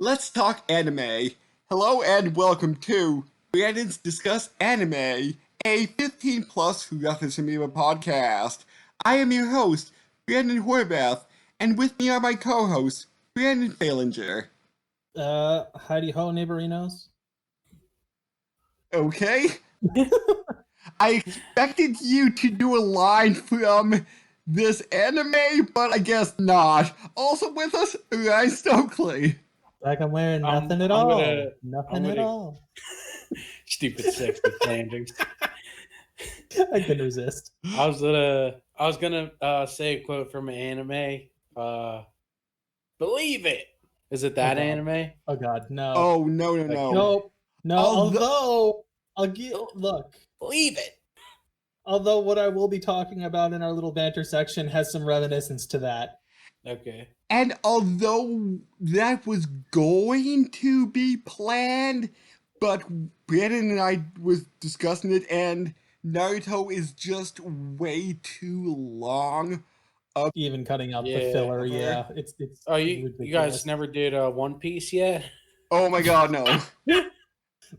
Let's talk anime. Hello and welcome to Brandon's Discuss Anime, a 15 plus Reference Amoeba podcast. I am your host, Brandon Horvath, and with me are my co-hosts, Brandon Falinger. Heidi Ho, neighborinos. Okay. I expected you to do a line from this anime, but I guess not. Also with us, Ryan Stokely. Like I'm wearing nothing at all. Nothing at all. Stupid sexy tangents. I couldn't resist. I was gonna say a quote from an anime. Believe it. Is it that anime? Oh God, no. Oh no. No. Although look. Believe it. Although what I will be talking about in our little banter section has some reminiscence to that. Okay. And although that was going to be planned, but Brandon and I was discussing it, and Naruto is just way too long. Even cutting out the filler, yeah. It's Oh, you guys never did One Piece yet? Oh my God, no.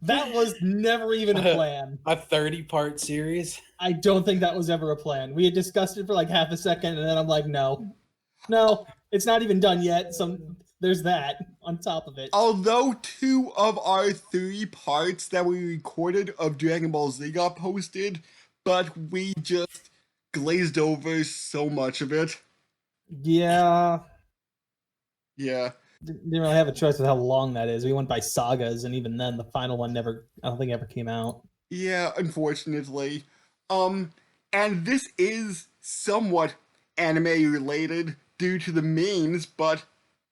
That was never even a plan. A 30-part series? I don't think that was ever a plan. We had discussed it for like half a second, and then I'm like, no, it's not even done yet. So there's that on top of it. Although 2 of our 3 parts that we recorded of Dragon Ball Z got posted, but we just glazed over so much of it. Yeah. Didn't really have a choice with how long that is. We went by sagas, and even then, the final one I don't think ever came out. Yeah, unfortunately. And this is somewhat anime related due to the memes, but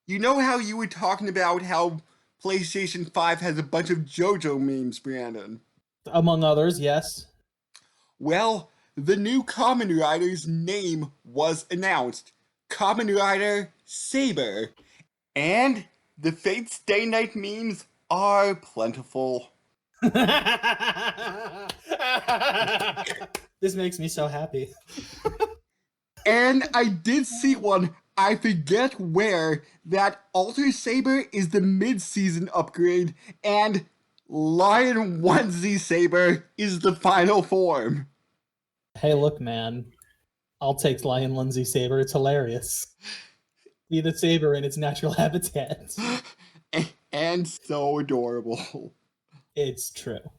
you know how you were talking about how PlayStation 5 has a bunch of JoJo memes, Brandon? Among others, yes. Well, the new Kamen Rider's name was announced. Kamen Rider Saber. And the Fate Stay Night memes are plentiful. This makes me so happy. And I did see one, I forget where, that Alter Saber is the mid-season upgrade, and Lion Onesie Saber is the final form. Hey, look, man. I'll take Lion Onesie Saber. It's hilarious. Be the saber in its natural habitat. And so adorable. It's true.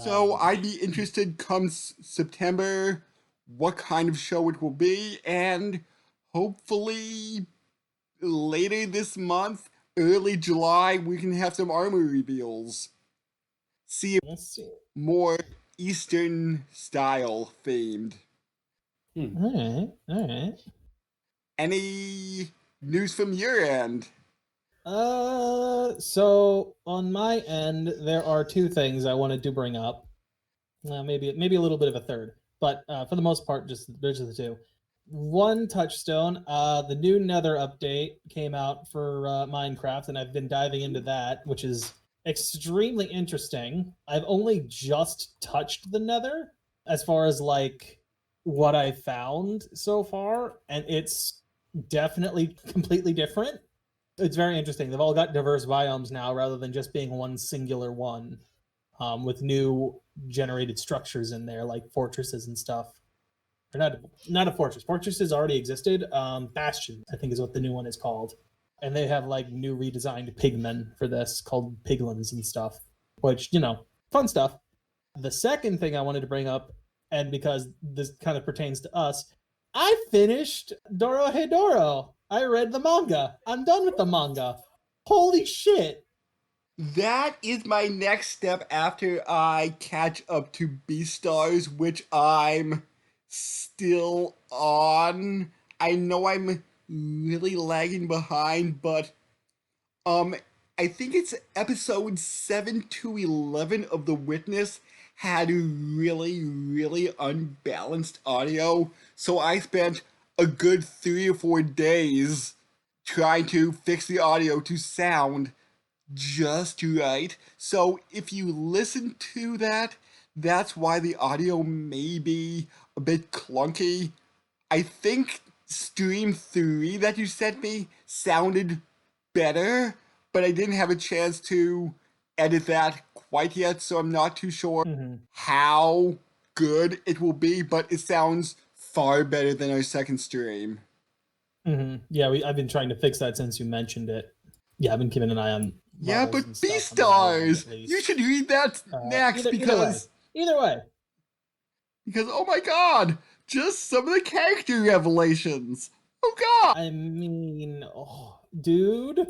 So I'd be interested come September what kind of show it will be, and hopefully later this month, early July, we can have some armor reveals. See more Eastern style themed. All right. Any news from your end? So on my end, there are 2 things I wanted to bring up. Maybe a little bit of a third, but for the most part, just the 2. One touchstone. The new Nether update came out for Minecraft, and I've been diving into that, which is extremely interesting. I've only just touched the Nether as far as like what I found so far, and it's definitely completely different. It's very interesting. They've all got diverse biomes now rather than just being one singular one, with new generated structures in there like fortresses and stuff. Or not a fortress. Fortresses already existed. Bastion, I think, is what the new one is called. And they have like new redesigned pigmen for this called piglins and stuff, which, fun stuff. The second thing I wanted to bring up, and because this kind of pertains to us, I finished Dorohedoro. I read the manga. I'm done with the manga. Holy shit. That is my next step after I catch up to Beastars, which I'm still on. I know I'm really lagging behind, but I think it's episode 7 to 11 of The Witness had really, really unbalanced audio, so I spent a good 3 or 4 days trying to fix the audio to sound just right. So if you listen to that, that's why the audio may be a bit clunky. I think Stream 3 that you sent me sounded better, but I didn't have a chance to edit that quite yet, so I'm not too sure how good it will be, but it sounds far better than our second stream. Yeah, I've been trying to fix that since you mentioned it. Yeah, I've been keeping an eye on Yeah, levels but and B stuff on my end, stars! at least. You should read that next Either way. because oh my god, just some of the character revelations. Oh god. I mean, dude.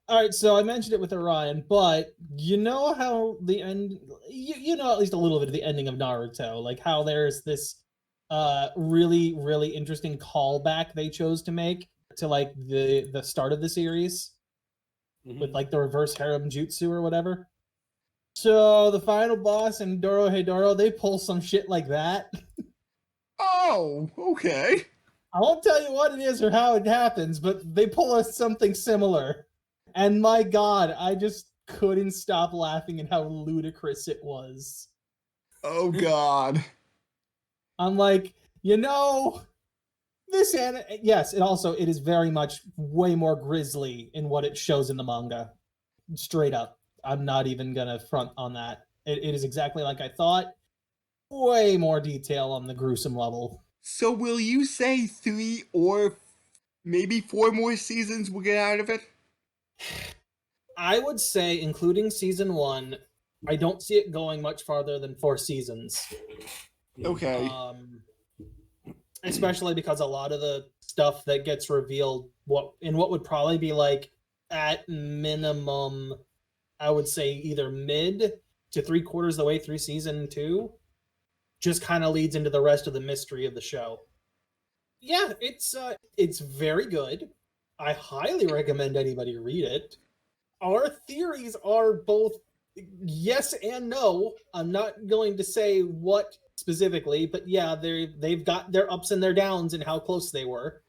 All right, so I mentioned it with Orion, but you know how the end, you know at least a little bit of the ending of Naruto, like how there's this really really interesting callback they chose to make to like the start of the series with like the reverse harem jutsu or whatever. So the final boss in Dorohedoro, they pull some shit like that. Oh, okay. I won't tell you what it is or how it happens, but they pull us something similar. And my god, I just couldn't stop laughing at how ludicrous it was. Oh god. I'm like, this yes, it is very much way more grisly in what it shows in the manga. Straight up. I'm not even gonna front on that. It is exactly like I thought. Way more detail on the gruesome level. So will you say 3 or maybe 4 more seasons will get out of it? I would say, including season 1, I don't see it going much farther than 4 seasons. Okay. Especially because a lot of the stuff that gets revealed what would probably be like at minimum, I would say either mid to 3/4 of the way through season 2, just kind of leads into the rest of the mystery of the show. Yeah, it's very good. I highly recommend anybody read it. Our theories are both yes and no. I'm not going to say what specifically, but yeah, they've got their ups and their downs and how close they were.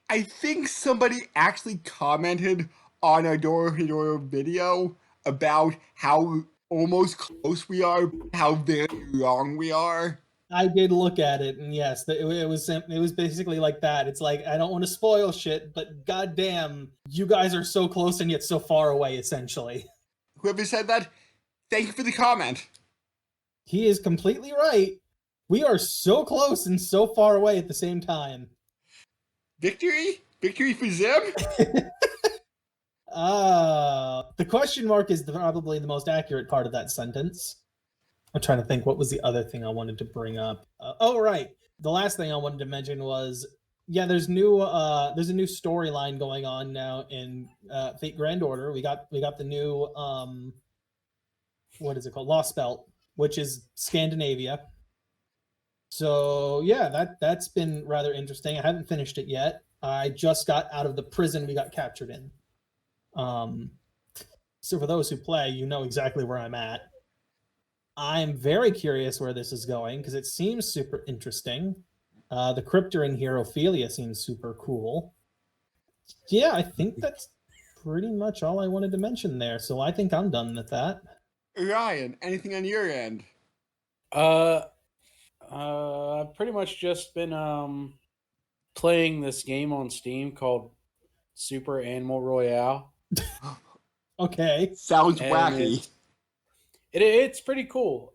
I think somebody actually commented on our Dorohedoro video about how almost close we are, how very wrong we are. I did look at it, and yes, it was basically like that. It's like, I don't want to spoil shit, but goddamn, you guys are so close and yet so far away, essentially. Whoever said that, thank you for the comment. He is completely right. We are so close and so far away at the same time. Victory? Victory for Zim? The question mark is probably the most accurate part of that sentence. I'm trying to think what was the other thing I wanted to bring up. Right. The last thing I wanted to mention was, yeah, there's a new storyline going on now in Fate Grand Order. We got the new what is it called? Lost Belt, which is Scandinavia. So yeah, that's been rather interesting. I haven't finished it yet. I just got out of the prison we got captured in. So for those who play, you know exactly where I'm at. I'm very curious where this is going because it seems super interesting. The cryptor in here, Ophelia, seems super cool. Yeah, I think that's pretty much all I wanted to mention there. So I think I'm done with that. Ryan, anything on your end? I've pretty much just been playing this game on Steam called Super Animal Royale. Okay. Sounds And wacky. It's pretty cool.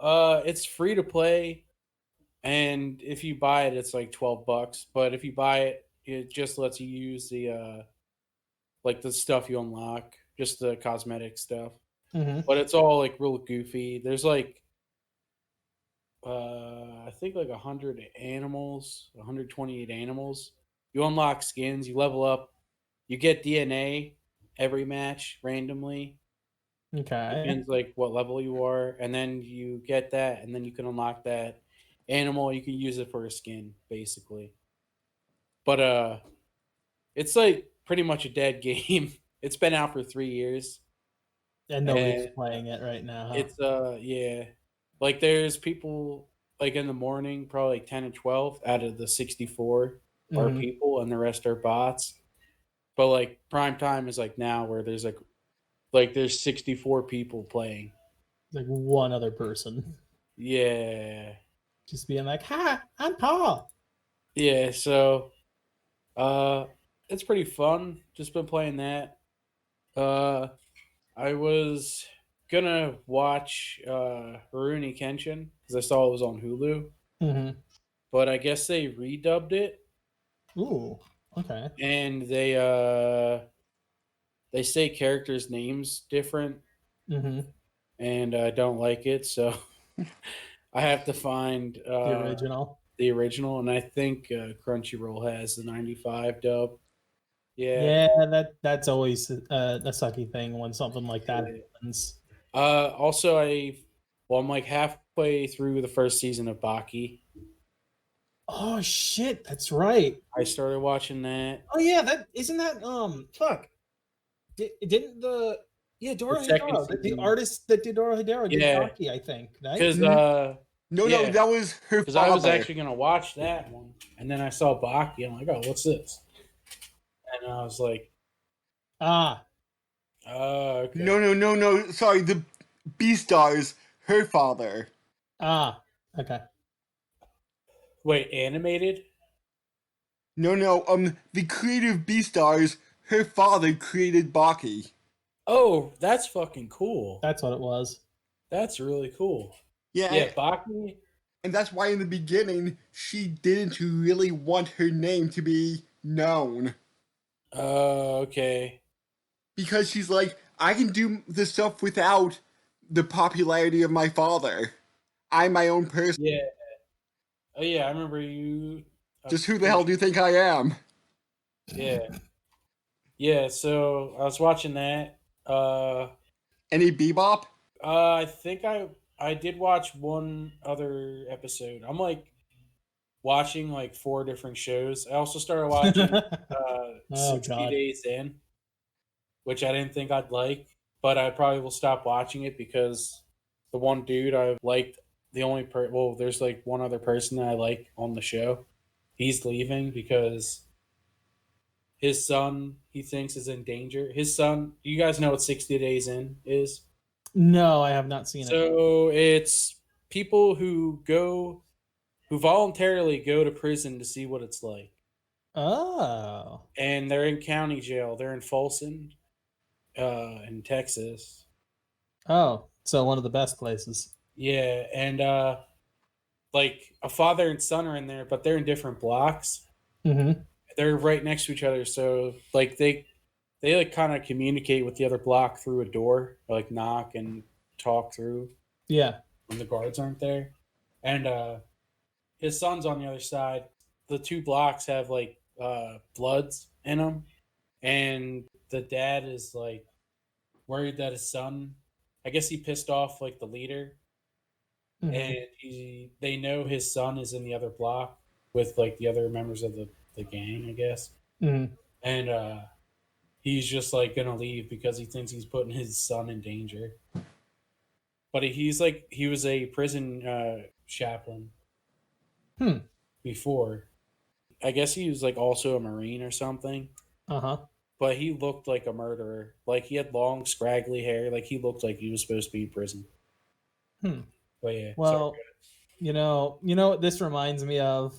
It's free to play, and if you buy it, it's like $12. But if you buy it, it just lets you use the like the stuff you unlock, just the cosmetic stuff. Mm-hmm. But it's all like real goofy. There's like I think like 100 animals, 128 animals. You unlock skins, you level up, you get DNA every match randomly. Okay. Depends like what level you are, and then you get that, and then you can unlock that animal. You can use it for a skin, basically. But it's like pretty much a dead game. It's been out for 3 years, And nobody's and playing it right now. Huh? it's yeah, like there's people like in the morning, probably like 10 and 12 out of the 64 are people, and the rest are bots. But like prime time is like now, where there's like there's 64 people playing. Like one other person. Yeah. Just being like, "Hi, I'm Paul." Yeah, so it's pretty fun. Just been playing that. I was gonna watch Rurouni Kenshin because I saw it was on Hulu, Mm-hmm. but I guess they redubbed it Ooh. Okay. and they say characters' names different, Mm-hmm. and I don't like it, so I have to find The original. the original, and I think Crunchyroll has the '95 dub. Yeah, that's always a sucky thing when something like that happens. Also, I'm like halfway through the first season of Baki. Oh shit, that's right. I started watching that. Oh yeah, that isn't that fuck. Didn't the Doro second Hidaro, the season. artist that did Doro Hidaro did Yeah. Baki, I think, right? Because No, Yeah. that was her because father. I was actually gonna watch that one, and then I saw Baki. I'm like, oh, what's this? And I was like, Ah, okay. No. Sorry, the Beastars, her father. okay. Wait, animated? No. The creative Beastars, her father created Baki. Oh, that's fucking cool. That's what it was. That's really cool. Yeah, Yeah, Baki. and that's why in the beginning she didn't really want her name to be known. Okay. Because she's like, I can do the stuff without the popularity of my father. I'm my own person. Yeah. Oh yeah, I remember you. Just who the hell do you think I am? Yeah. Yeah. So I was watching that. Any Bebop? I think I did watch one other episode. I'm like watching like 4 different shows. I also started watching 60 God. Days In, which I didn't think I'd like, but I probably will stop watching it because the one dude I liked, there's like one other person that I like on the show. He's leaving because his son he thinks is in danger. His son, you guys know what 60 Days In is? No, I have not seen it. So it's people who voluntarily go to prison to see what it's like. Oh. And they're in county jail. They're in Folsom, in Texas. Oh, so one of the best places. Yeah, and like a father and son are in there, but they're in different blocks. Mm-hmm. They're right next to each other, so like they like kind of communicate with the other block through a door, or, like knock and talk through. Yeah. When the guards aren't there, and his son's on the other side. The 2 blocks have like bloods in them, and the dad is like worried that his son, I guess he pissed off like the leader, Mm-hmm. and they know his son is in the other block with like the other members of the gang, I guess, Mm-hmm. and he's just like gonna leave because he thinks he's putting his son in danger. But he was a prison chaplain before. I guess he was like also a Marine or something. Uh-huh. But he looked like a murderer. Like he had long, scraggly hair. Like he looked like he was supposed to be in prison. But yeah. Well, you know what this reminds me of?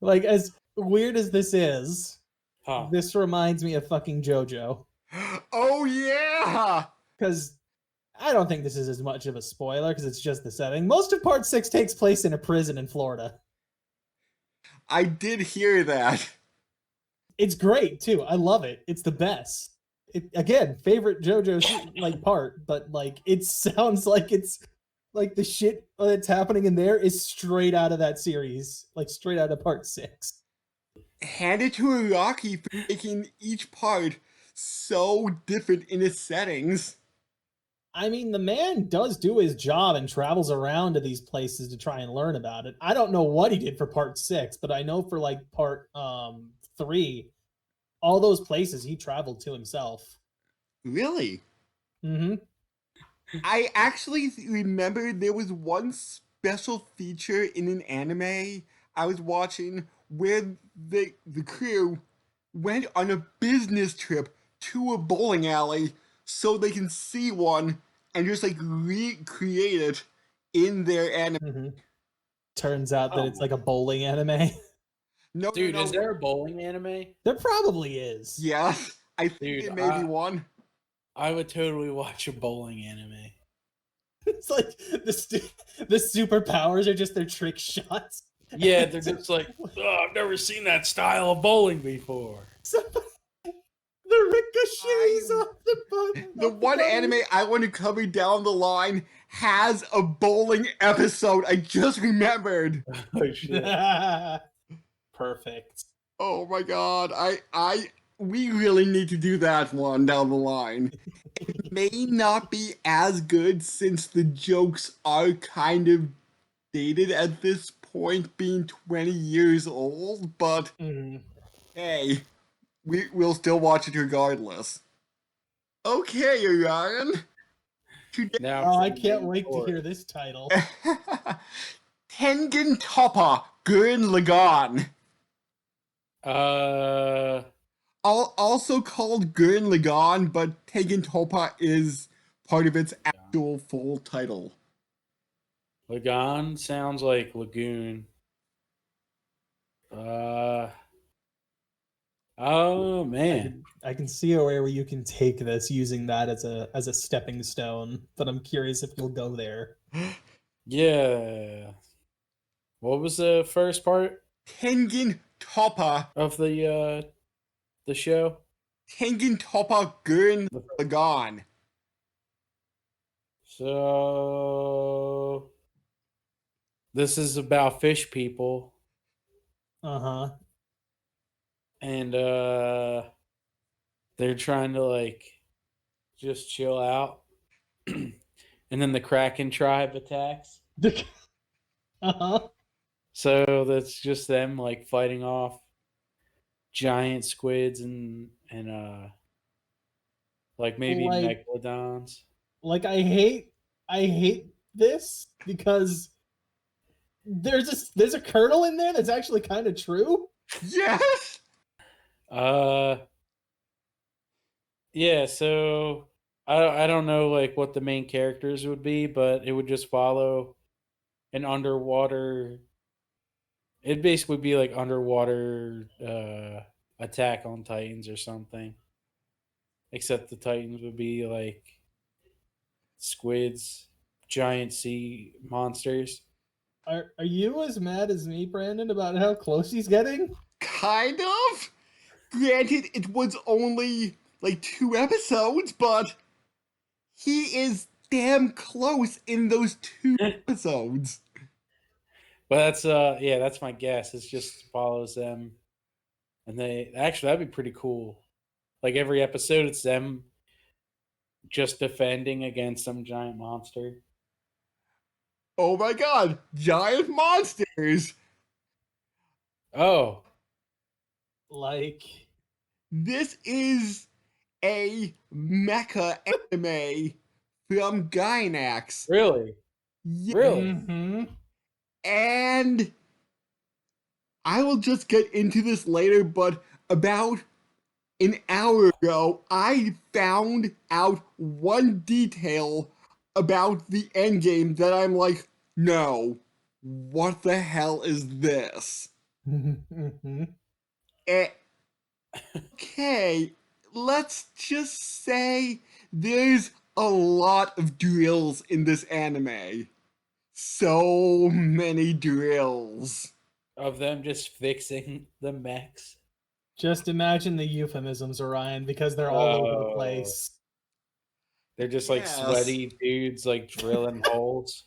Like, as weird as this is, this reminds me of fucking JoJo. Oh yeah! Because I don't think this is as much of a spoiler because it's just the setting. Most of Part 6 takes place in a prison in Florida. I did hear that. It's great too. I love it. It's the best. Again, favorite JoJo like part, but like it sounds like it's like the shit that's happening in there is straight out of that series, like straight out of Part 6. Hand it to Iraqi for making each part so different in its settings. I mean, the man does do his job and travels around to these places to try and learn about it. I don't know what he did for Part 6, but I know for like Part 3, all those places he traveled to himself. Really? Mm-hmm. I actually remember there was one special feature in an anime I was watching where the crew went on a business trip to a bowling alley so they can see one and just like recreate it in their anime. Mm-hmm. Turns out that it's like a bowling anime. No, dude, no. Is there a bowling anime? There probably is. Yeah, I think Dude, it may be one. I would totally watch a bowling anime. It's like the superpowers are just their trick shots. Yeah, they're just like, oh, I've never seen that style of bowling before. The ricochets off the button. The one anime I want to cover down the line has a bowling episode. I just remembered. Oh shit! Perfect. Oh my god. We really need to do that one down the line. It may not be as good since the jokes are kind of dated at this point, being 20 years old, but hey, we'll still watch it regardless. Okay, Ryan. Now, I can't wait to hear this title. Tengen Toppa, Gurren Lagann. Also called Gurren Lagann, but Tengen Toppa is part of its actual full title. Lagann sounds like lagoon. Oh man, I can see a way where you can take this using that as a stepping stone, but I'm curious if you'll go there. yeah. What was the first part Tengen Toppa of the show? Tengen Toppa Gurren Lagann. So this is about fish people. Uh-huh. And they're trying to like just chill out. And then the Kraken tribe attacks. Uh-huh. So that's just them like fighting off giant squids and like maybe megalodons. Like I hate this because there's a kernel in there that's actually kind of true. Yes. Yeah, so I don't know like what the main characters would be, but it would just follow an underwater. It'd basically be like underwater Attack on Titans or something. Except the Titans would be like squids, giant sea monsters. Are you as mad as me, Brandon, about how close he's getting? Kind of. Granted, it was only like 2 episodes, but he is damn close in those 2 episodes. But that's that's my guess. It just follows them, and they actually that'd be pretty cool. Like every episode, it's them just defending against some giant monster. Oh my god, giant monsters! Oh, Like This is a mecha anime from Gainax. really? Yeah. Really? mm-hmm. And I will just get into this later, but about an hour ago, I found out one detail about the endgame that I'm like, no, what the hell is this? Mm-hmm. Okay, let's just say there's a lot of drills in this anime. So many drills. Of them just fixing the mechs. Just imagine the euphemisms, Orion, because they're all over the place. They're just like sweaty dudes like drilling holes.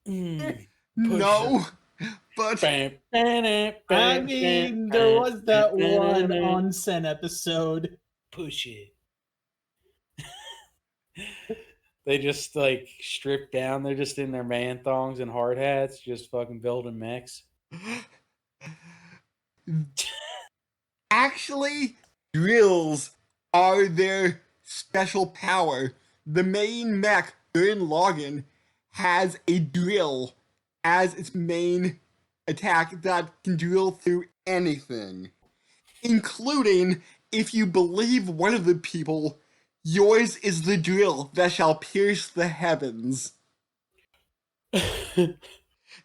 No, but I mean, there was that one onsen episode. Push it. They just like strip down. They're just in their man thongs and hard hats, just fucking building mechs. actually, drills are their special power. The main mech, Gurren Lagann, has a drill as its main attack that can drill through anything. Including, if you believe one of the people, yours is the drill that shall pierce the heavens.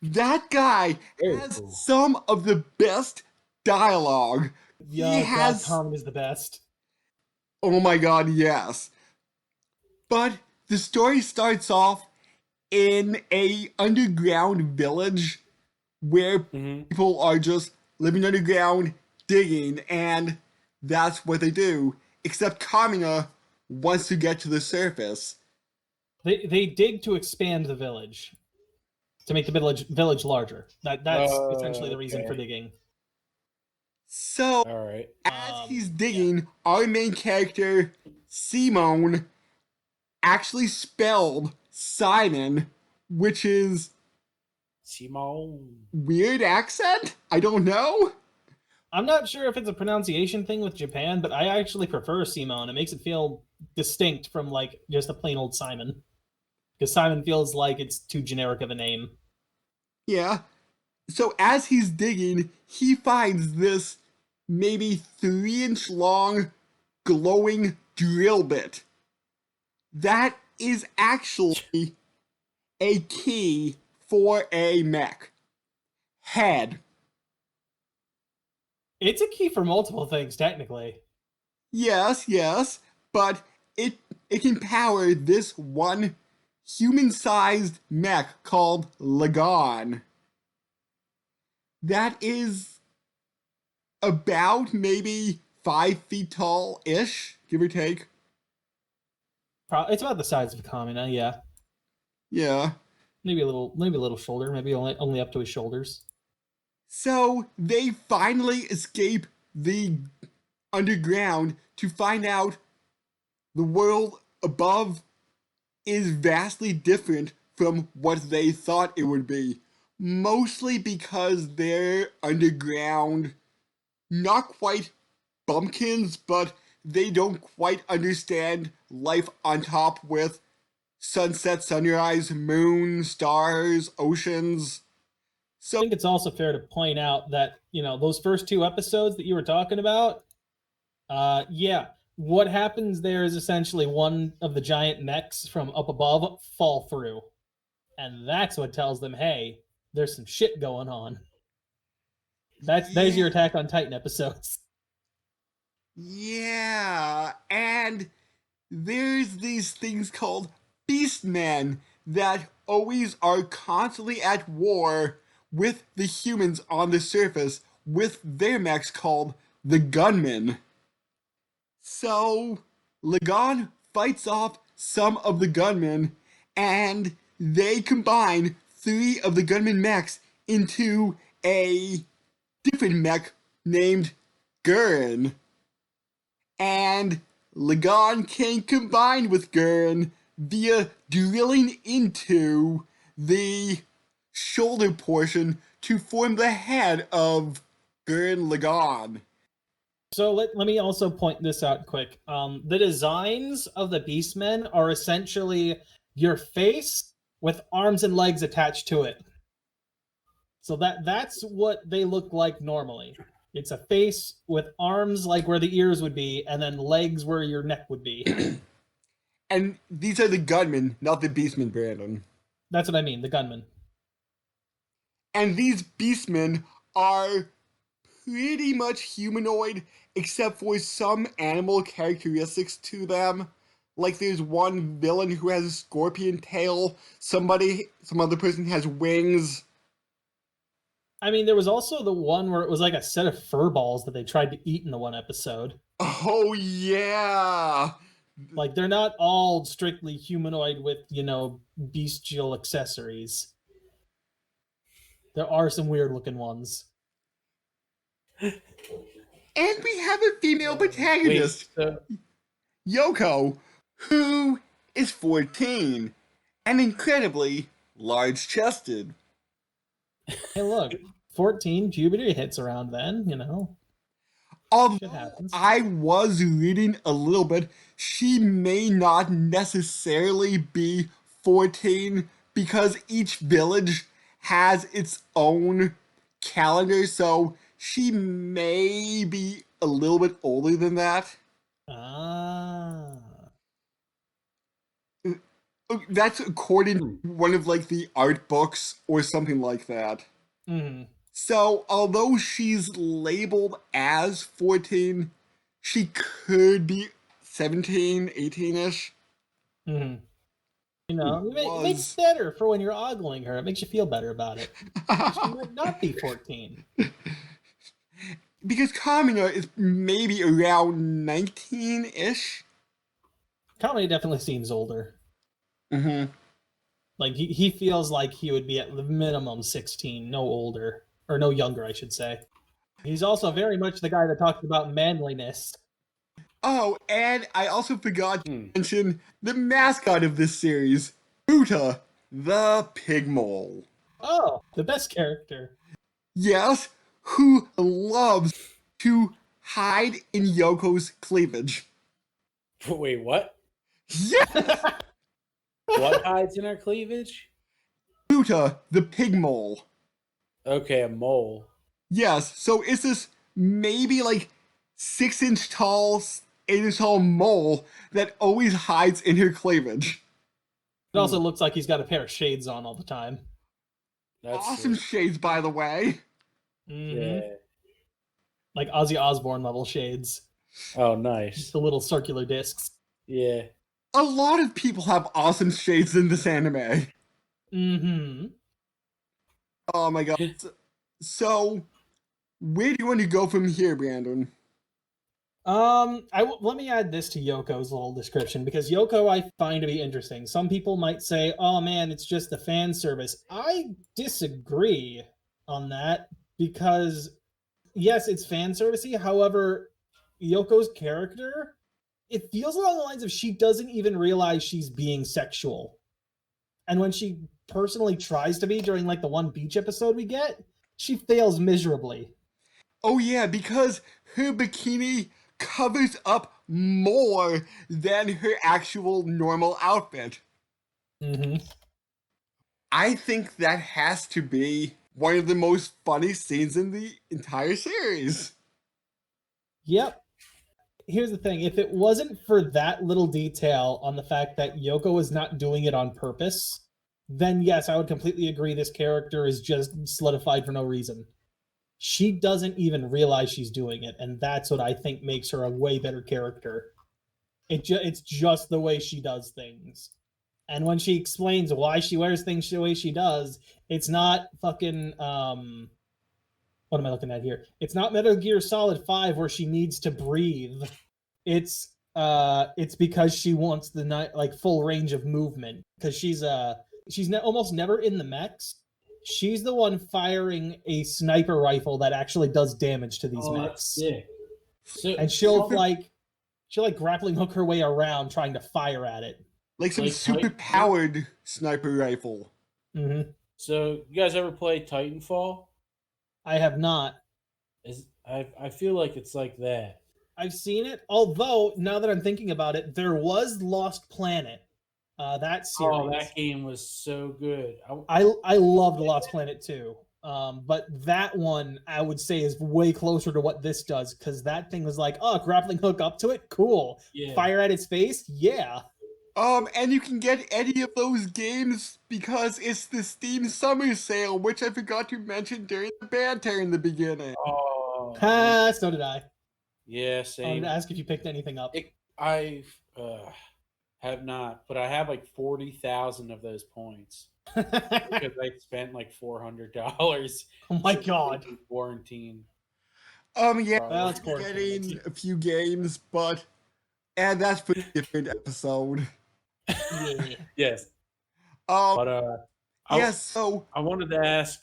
That guy has some of the best dialogue. Yeah, Tom is the best. Oh my god, yes. But the story starts off in a underground village where Mm-hmm. people are just living underground, digging, and that's what they do. Except Kamina wants to get to the surface. They dig to expand the village, to make the village larger. That's essentially the reason for Okay. digging. So, All right. as he's Yeah. digging, our main character, Simone, actually spelled Simon, which is Simone. weird accent? I don't know. I'm not sure if it's a pronunciation thing with Japan, but I actually prefer Simone. It makes it feel distinct from like just a plain old Simon. Because Simon feels like it's too generic of a name. Yeah. So as he's digging, he finds this maybe 3-inch long glowing drill bit. That is actually a key for a mech. Head. It's a key for multiple things, technically. Yes, yes, but it can power this one human-sized mech called Lagann. That is about maybe 5 feet tall ish, give or take. It's about the size of a Kamina, yeah. Yeah. Maybe a little shoulder, maybe only up to his shoulders. So they finally escape the underground to find out the world above is vastly different from what they thought it would be. Mostly because they're underground, not quite bumpkins, but they don't quite understand life on top with sunset, sunrise, moon, stars, oceans. I So, think it's also fair to point out that, those first two episodes that you were talking about, yeah, what happens there is essentially one of the giant mechs from up above fall through. And that's what tells them, hey, there's some shit going on. There's yeah, your Attack on Titan episodes. yeah. And there's these things called beastmen that always are constantly at war with the humans on the surface with their mechs called the gunmen. So Lagann fights off some of the gunmen and they combine 3 of the gunmen mechs into a different mech named Gurren. And Lagann can combine with Gurren via drilling into the shoulder portion to form the head of Gurren Lagann. So let me also point this out quick. The designs of the Beastmen are essentially your face with arms and legs attached to it. So that's what they look like normally. It's a face with arms like where the ears would be, and then legs where your neck would be. And these are the gunmen, not the beastmen, Brandon. That's what I mean, the gunmen. And these beastmen are pretty much humanoid, except for some animal characteristics to them. Like there's one villain who has a scorpion tail, some other person has wings. I mean, there was also the one where it was like a set of fur balls that they tried to eat in the one episode. Oh yeah! Like they're not all strictly humanoid with, bestial accessories. There are some weird looking ones. And we have a female protagonist, Wait, Yoko, who is 14 and incredibly large chested. Hey, look, 14 puberty hits around then, Shit Although happens. I was reading a little bit, she may not necessarily be 14 because each village has its own calendar, so she may be a little bit older than that. Ah. That's according to one of like the art books or something like that. Mm-hmm. So, although she's labeled as 14, she could be 17, 18-ish. Mm-hmm. You know, it makes Was better for when you're ogling her. It makes you feel better about it. She might not be 14. because Kamina is maybe around 19-ish. Comedy definitely seems older. Mm-hmm. Like he feels like he would be at the minimum 16, no older. Or no younger, I should say. He's also very much the guy that talks about manliness. Oh, and I also forgot to Hmm. mention the mascot of this series, Buta, the pig mole. Oh, the best character. Yes, who loves to hide in Yoko's cleavage. Wait, what? Yes, What hides in our cleavage? Buta, the pig mole. Okay, a mole. Yes, so it's this maybe like 6-inch tall, 8-inch tall mole that always hides in her cleavage. It also looks like he's got a pair of shades on all the time. That's Awesome sick. shades, by the way. Mm-hmm. Yeah. Like Ozzy Osbourne level shades. Oh, nice. Just the little circular discs. Yeah. A lot of people have awesome shades in this anime. Mm-hmm. Oh my god. So, where do you want to go from here, Brandon? Let me add this to Yoko's little description because Yoko I find to be interesting. Some people might say, "Oh man, it's just the fan service." I disagree on that because yes, it's fan servicey. However, Yoko's character, it feels along the lines of she doesn't even realize she's being sexual, and when she personally tries to be during like the one beach episode we get, she fails miserably. Oh yeah, because her bikini covers up more than her actual normal outfit. Mm-hmm. I think that has to be one of the most funny scenes in the entire series. Yep. Here's the thing, if it wasn't for that little detail on the fact that Yoko is not doing it on purpose, then yes, I would completely agree this character is just solidified for no reason. She doesn't even realize she's doing it, and that's what I think makes her a way better character. It's just the way she does things. And when she explains why she wears things the way she does, it's not fucking what am I looking at here? It's not Metal Gear Solid 5 where she needs to breathe. It's because she wants the like full range of movement because she's almost never in the mechs. She's the one firing a sniper rifle that actually does damage to these Oh, mechs. that's sick. So, And she'll grappling hook her way around trying to fire at it. Like some Like super powered sniper rifle. Mm-hmm. So, you guys ever play Titanfall? I have not. I feel like it's like that. I've seen it, although now that I'm thinking about it, there was Lost Planet. That series. Oh, that game was so good. I loved Lost Planet too. But that one I would say is way closer to what this does because that thing was like, oh, grappling hook up to it, cool. Yeah. Fire at its face, yeah. And you can get any of those games because it's the Steam Summer Sale, which I forgot to mention during the banter in the beginning. Oh, Ha! So did I. yeah, I wanted same. to ask if you picked anything up. I have not, but I have like 40,000 of those points because I spent like $400. Oh my god. Quarantine. Yeah, Well, it's quarantine. getting a few games, but and that's for a different episode. Yeah. Yes. But yes, so I wanted to ask,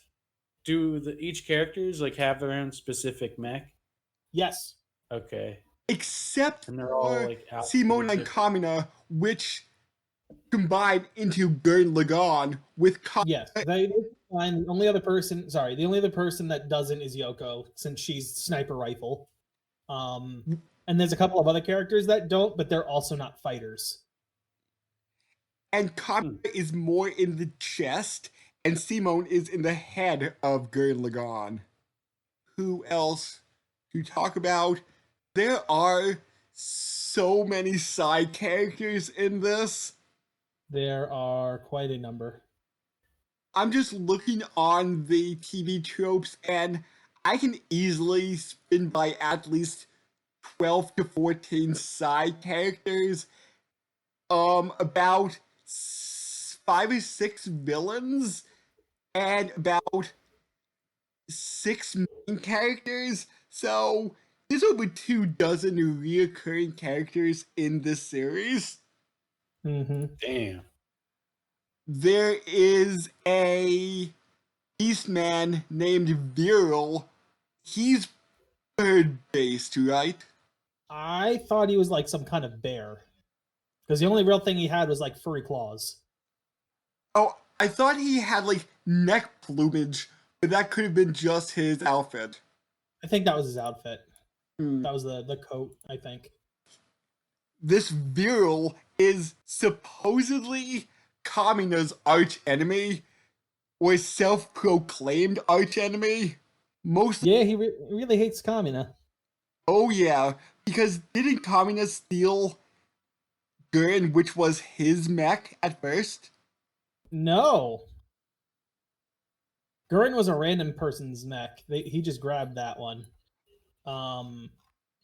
do each characters like have their own specific mech? Yes. Okay. except And they're all for like out Simone and Kamina, which combined into Gurren Lagann with Yes. They fine. The only other person that doesn't is Yoko, since she's sniper rifle. And there's a couple of other characters that don't, but they're also not fighters. And Kamina is more in the chest, and Simone is in the head of Gurren Lagann. Who else to talk about? There are so many side characters in this. There are quite a number. I'm just looking on the TV tropes, and I can easily spin by at least 12 to 14 side characters, about 5 or 6 villains, and about 6 main characters. So there's over 24 reoccurring characters in this series. Damn. There is a Beastman named Viral. He's bird-based, right? I thought he was like some kind of bear. Because the only real thing he had was like furry claws. Oh, I thought he had like neck plumage, but that could have been just his outfit. I think that was his outfit. Hmm. That was the coat, I think. This Viral is supposedly Kamina's arch enemy, or self-proclaimed arch enemy. Yeah, he really hates Kamina. Oh yeah, because didn't Kamina steal Gurren, which was his mech at first? No. Gurren was a random person's mech. He just grabbed that one.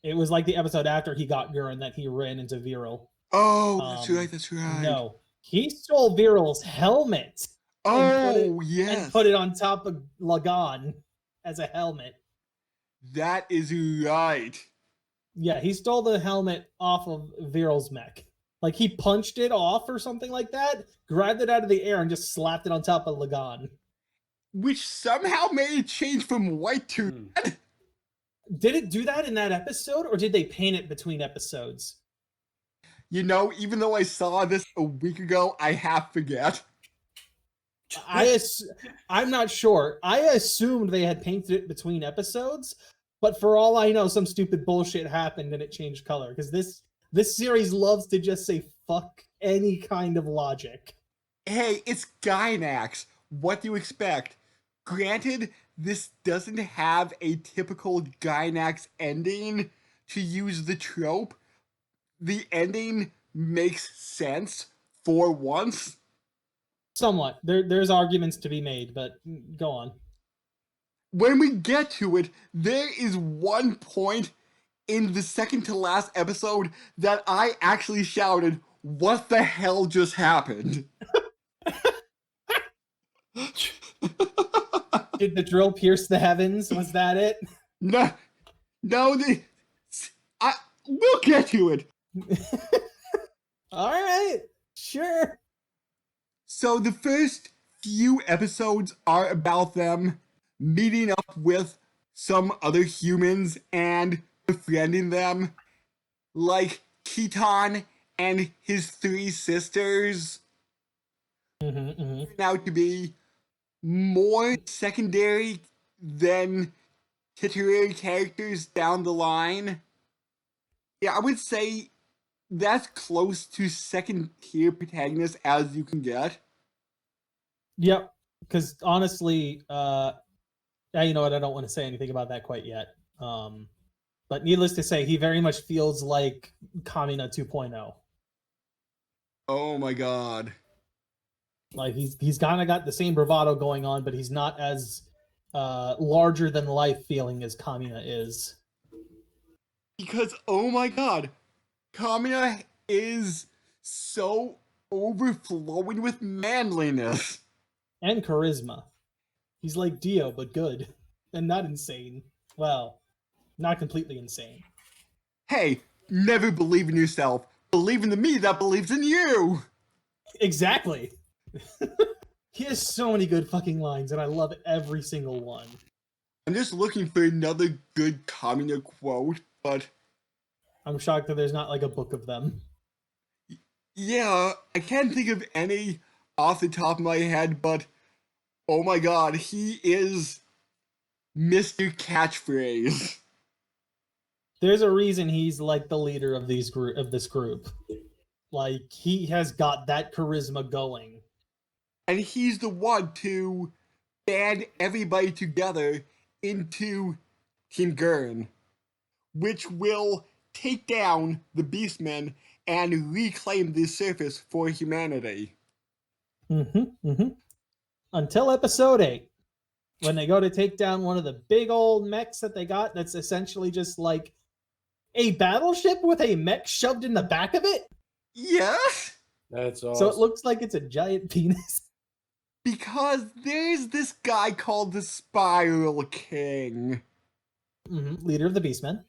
It was like the episode after he got Gurren that he ran into Viral. Oh, that's right, that's right. No. He stole Viral's helmet. Yes. And put it on top of Lagann as a helmet. That is right. Yeah, he stole the helmet off of Viral's mech. Like, he punched it off or something like that, grabbed it out of the air, and just slapped it on top of Lagann. Which somehow made it change from white to red. Did it do that in that episode, or did they paint it between episodes? You know, even though I saw this a week ago, I half forget. I'm not sure. I assumed they had painted it between episodes, but for all I know, some stupid bullshit happened and it changed color. Because this series loves to just say fuck any kind of logic. Hey, it's Gynax. What do you expect? Granted, this doesn't have a typical Gynax ending. To use the trope, the ending makes sense for once. Somewhat. There's arguments to be made, but go on. When we get to it, there is one point in the second to last episode that I actually shouted, "What the hell just happened?" Did the drill pierce the heavens? Was that it? No, we'll get to it. All right, sure. So the first few episodes are about them meeting up with some other humans and befriending them, like Keaton and his 3 sisters. Turn out to be more secondary than titular characters down the line. Yeah, I would say that's close to second tier protagonist as you can get. Yep, because honestly, you know what? I don't want to say anything about that quite yet. But needless to say, he very much feels like Kamina 2.0. Oh my god. Like he's kind of got the same bravado going on, but he's not as larger than life feeling as Kamina is. Because oh my god, Kamina is so overflowing with manliness and charisma. He's like Dio, but good and not insane. Well, not completely insane. Hey, never believe in yourself. Believe in the me that believes in you. Exactly. He has so many good fucking lines, and I love every single one. I'm just looking for another good Kamina quote, but I'm shocked that there's not like a book of them. Yeah, I can't think of any off the top of my head, but oh my god, he is Mr. Catchphrase. There's a reason he's like the leader of this group. Like he has got that charisma going. And he's the one to band everybody together into Team Gurren, which will take down the Beastmen and reclaim the surface for humanity. Until episode 8, when they go to take down one of the big old mechs that they got that's essentially just like A battleship with a mech shoved in the back of it? Yes, That's awesome. So it looks like it's a giant penis. because there's this guy called the Spiral King. Leader of the Beastmen.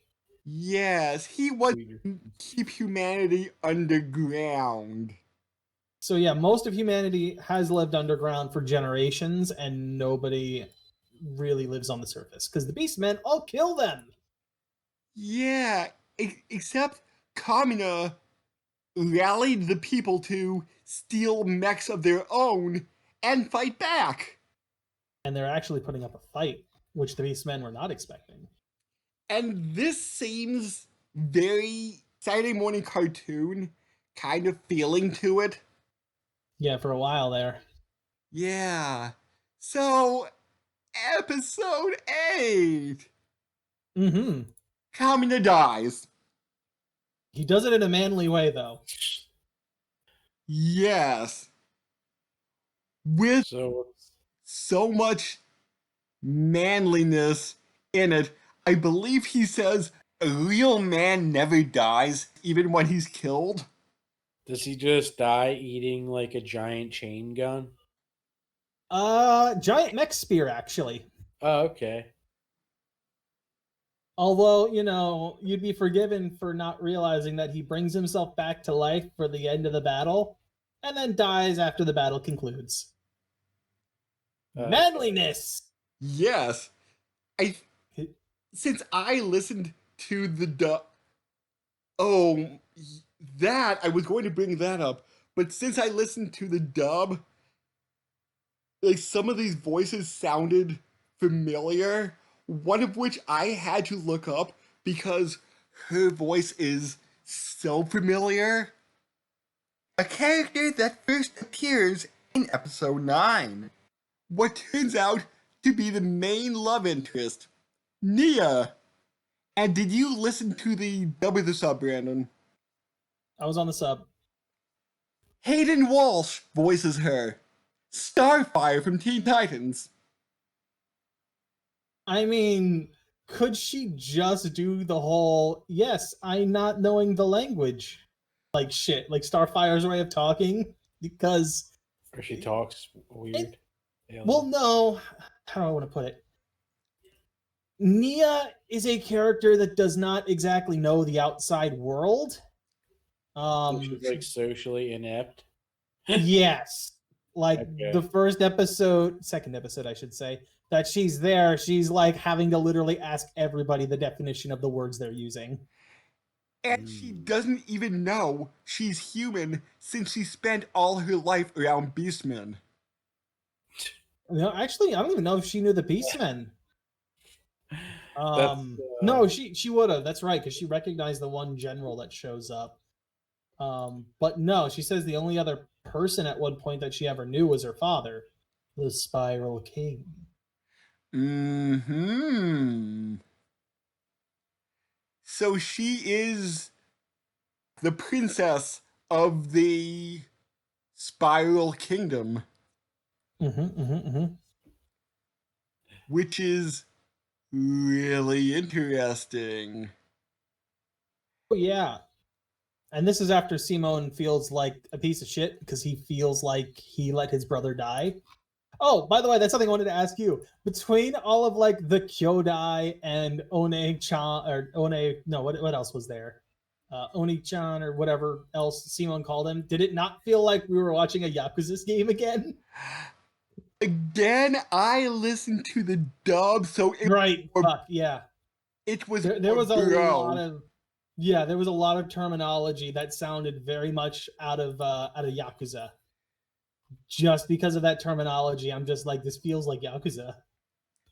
Yes, he wants Weird. to keep humanity underground. So yeah, most of humanity has lived underground for generations, and nobody really lives on the surface because the Beastmen all kill them. Yeah, except Kamina rallied the people to steal mechs of their own and fight back. And they're actually putting up a fight, which the Beastmen were not expecting. And this seems very Saturday morning cartoon kind of feeling to it. Yeah, for a while there. Yeah. So, episode 8. Kamina dies. He does it in a manly way, though. Yes. With So so much manliness in it. I believe he says a real man never dies, even when he's killed. does he just die eating like a giant chain gun? Giant mech spear, actually. Oh, okay. Although, you know, you'd be forgiven for not realizing that he brings himself back to life for the end of the battle, and then dies after the battle concludes. Manliness! Yes. Since I listened to the that I was going to bring that up, but since I listened to the dub, like some of these voices sounded familiar, one of which I had to look up because her voice is so familiar. A character that first appears in episode 9. What turns out to be the main love interest, Nia. And did you listen to the dub of the sub, Brandon? I was on the sub. Hayden Walsh voices her. Starfire from Teen Titans. I mean, could she just do the whole, yes, I not knowing the language? Like shit, like Starfire's way of talking? Because... Or she talks weird. Well, no. How do I want to put it? Nia is a character that does not exactly know the outside world. So she's like socially inept. Yes. Like Okay. the second episode, I should say, that she's there, she's like having to literally ask everybody the definition of the words they're using. And she doesn't even know she's human since she spent all her life around beastmen. No, actually, I don't even know if she knew the Beastmen. No, she would have. That's right, because she recognized the one general that shows up. But no, she says the only other person at one point that she ever knew was her father, the Spiral King. So she is the princess of the Spiral Kingdom. Which is really interesting. Oh, yeah. And this is after Simone feels like a piece of shit because he feels like he let his brother die. Oh, by the way, that's something I wanted to ask you. Between all of like the Kyodai and One-chan, or One, no, what else was there? Oni-chan or whatever else Simone called him. Did it not feel like we were watching a Yakuza game again? Again, I listened to the dub, so it yeah. It was there was a lot of there was a lot of terminology that sounded very much out of Yakuza. Just because of that terminology, I'm just like, this feels like Yakuza.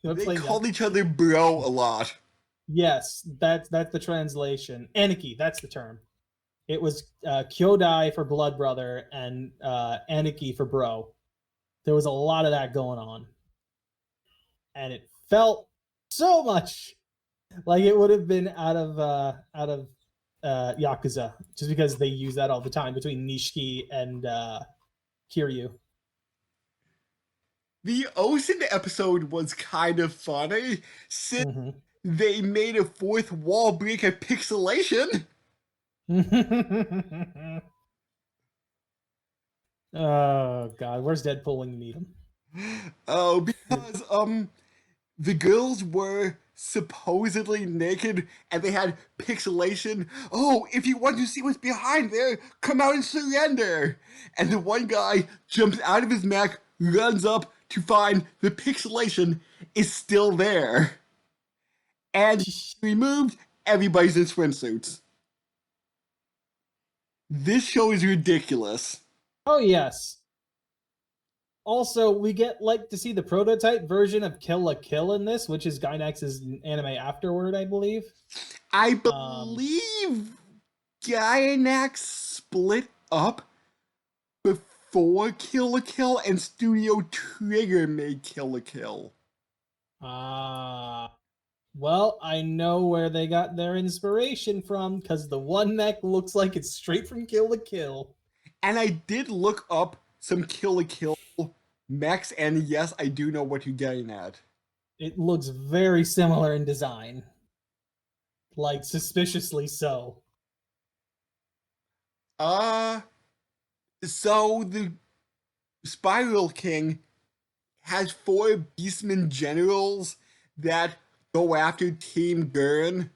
They called each other bro a lot. Yes, that's the translation. Aniki, that's the term. It was Kyodai for blood brother and Aniki for bro. There was a lot of that going on. And it felt so much like it would have been out of Yakuza, just because they use that all the time between Nishiki and Kiryu. The Ocean episode was kind of funny since they made a fourth wall break of pixelation. Oh god, where's Deadpool when you need him? Oh, because the girls were supposedly naked and they had pixelation. Oh, if you want to see what's behind there, come out and surrender. And the one guy jumps out of his mech, runs up to find the pixelation is still there. And removed, everybody's in swimsuits. This show is ridiculous. Oh yes. Also, we get like to see the prototype version of Kill la Kill in this, which is Gainax's anime afterward, I believe. I believe Gainax split up before Kill la Kill and Studio Trigger made Kill la Kill. Well, I know where they got their inspiration from, because the one mech looks like it's straight from Kill la Kill. And I did look up some Kill la Kill mechs, and yes, I do know what you're getting at. It looks very similar in design. Like, suspiciously so. So the Spiral King has 4 Beastman generals that go after Team Gurren.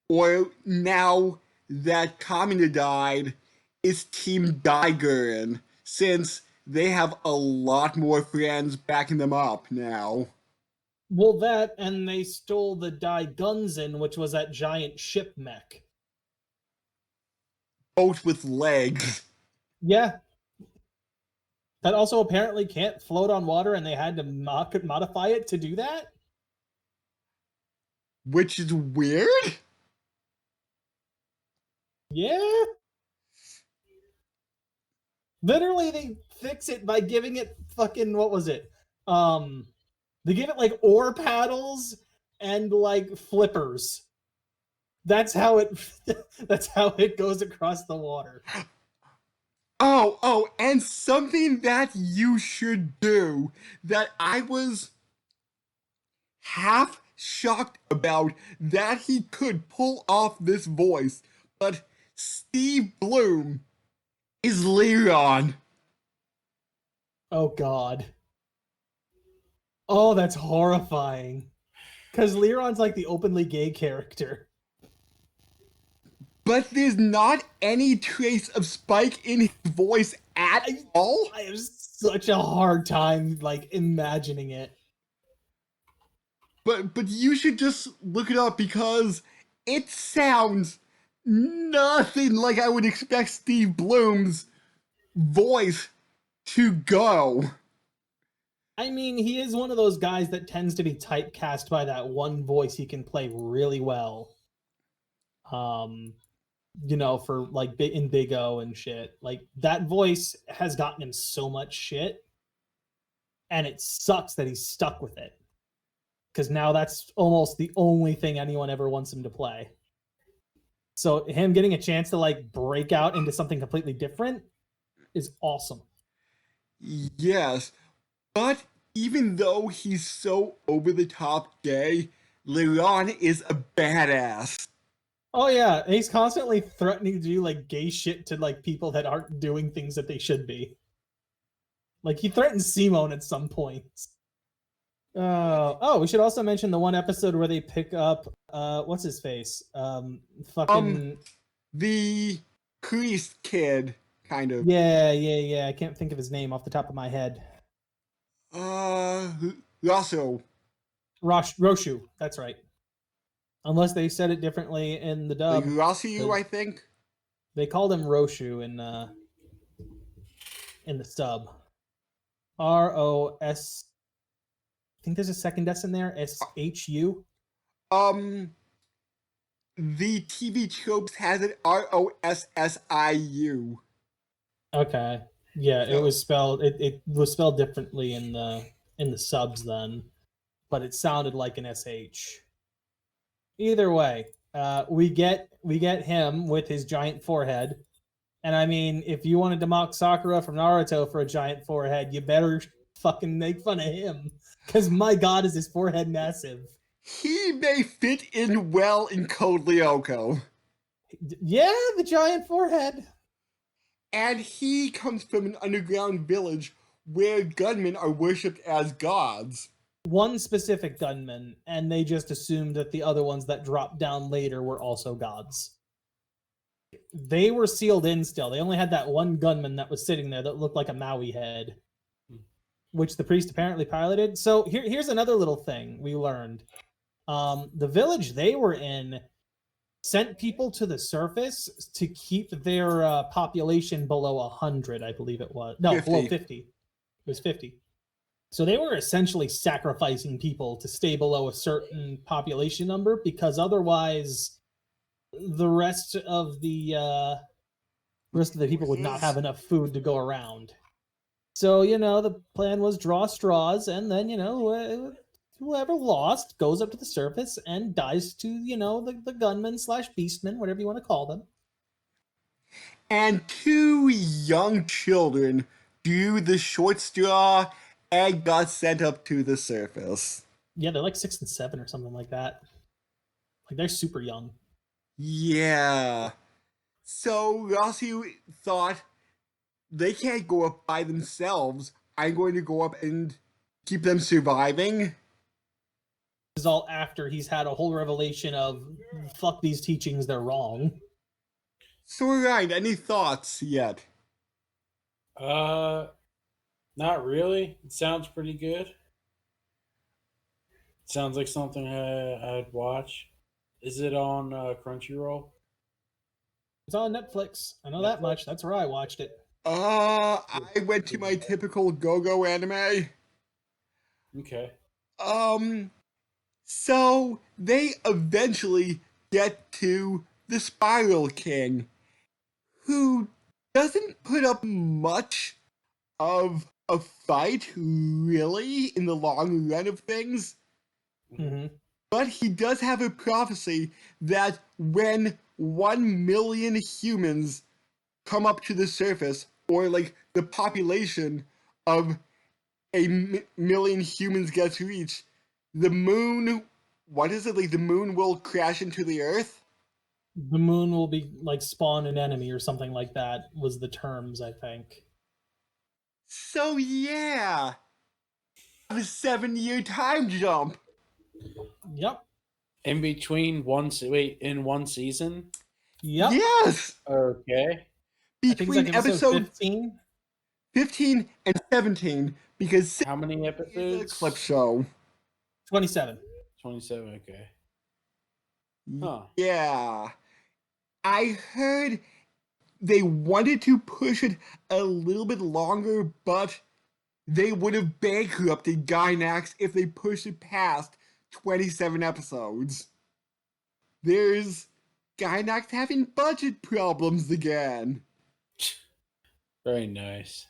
Or now that Kamina died, it's Team Gurren, since they have a lot more friends backing them up now. Well, that, and they stole the Gunzen, which was that giant ship mech. Both with legs. Yeah. That also apparently can't float on water, and they had to modify it to do that? Which is weird? Yeah. Literally, they fix it by giving it fucking, what was it? They give it like oar paddles and like flippers. That's how it that's how it goes across the water. Oh, and something that you should do that I was half shocked about that he could pull off this voice, but Steve Bloom is Leon. Oh god. Oh, that's horrifying. Because Leron's like the openly gay character. But there's not any trace of Spike in his voice at all. I have such a hard time like imagining it. But you should just look it up because it sounds nothing like I would expect Steve Bloom's voice to go. I mean, he is one of those guys that tends to be typecast by that one voice he can play really well. You know, for like in Big O and shit. Like that voice has gotten him so much shit, and it sucks that he's stuck with it. Because now that's almost the only thing anyone ever wants him to play. So him getting a chance to like break out into something completely different is awesome. Yes, but even though he's so over the top gay, Leon is a badass. Oh yeah, he's constantly threatening to do like gay shit to like people that aren't doing things that they should be. Like he threatened Simone at some points. We should also mention the one episode where they pick up what's his face? The priest kid, kind of. Yeah. I can't think of his name off the top of my head. Roshu. Roshu, that's right. Unless they said it differently in the dub. Like Roshu, I think. They called him Roshu in the sub. ROS. I think there's a second S in there. SHU. The TV tropes has it ROSSIU. Okay. Yeah, it was spelled. It was spelled differently in the subs then, but it sounded like an SH. Either way, we get him with his giant forehead, and I mean, if you wanted to mock Sakura from Naruto for a giant forehead, you better fucking make fun of him, because my god, is his forehead massive. He may fit in well in Code Lyoko. Yeah, the giant forehead. And he comes from an underground village where gunmen are worshipped as gods. One specific gunman, and they just assumed that the other ones that dropped down later were also gods. They were sealed in still. They only had that one gunman that was sitting there that looked like a Maui head, which the priest apparently piloted. So here's another little thing we learned. The village they were in sent people to the surface to keep their population below 100, I believe it was. No, 50. below 50. It was 50. So they were essentially sacrificing people to stay below a certain population number, because otherwise the rest of the people would not have enough food to go around. So, the plan was draw straws, and then, whoever lost goes up to the surface and dies to, the gunman / beastman, whatever you want to call them. And 2 young children drew the short straw and got sent up to the surface. Yeah, they're like 6 and 7 or something like that. Like, they're super young. Yeah. So Rossi thought, they can't go up by themselves. I'm going to go up and keep them surviving. This is all after he's had a whole revelation of, fuck these teachings, they're wrong. So Ryan, any thoughts yet? Not really. It sounds pretty good. Sounds like something I'd watch. Is it on Crunchyroll? It's on Netflix. I know that much. That's where I watched it. I went to my typical go-go anime. Okay. So they eventually get to the Spiral King, who doesn't put up much of a fight, really, in the long run of things. Mm-hmm. But he does have a prophecy that when 1 million humans come up to the surface, or like the population of a million humans gets reached, the moon, what is it, like the moon will crash into the earth? The moon will be like spawn an enemy or something like that was the terms, I think. So yeah, the 7-year time jump. Yep. In between in one season? Yep. Yes! Okay. Between like episode 15? 15 and 17, because how many episodes? Is a clip show. 27. 27, okay. Huh. Yeah. I heard they wanted to push it a little bit longer, but they would have bankrupted Gainax if they pushed it past 27 episodes. There's Gainax having budget problems again. Very nice.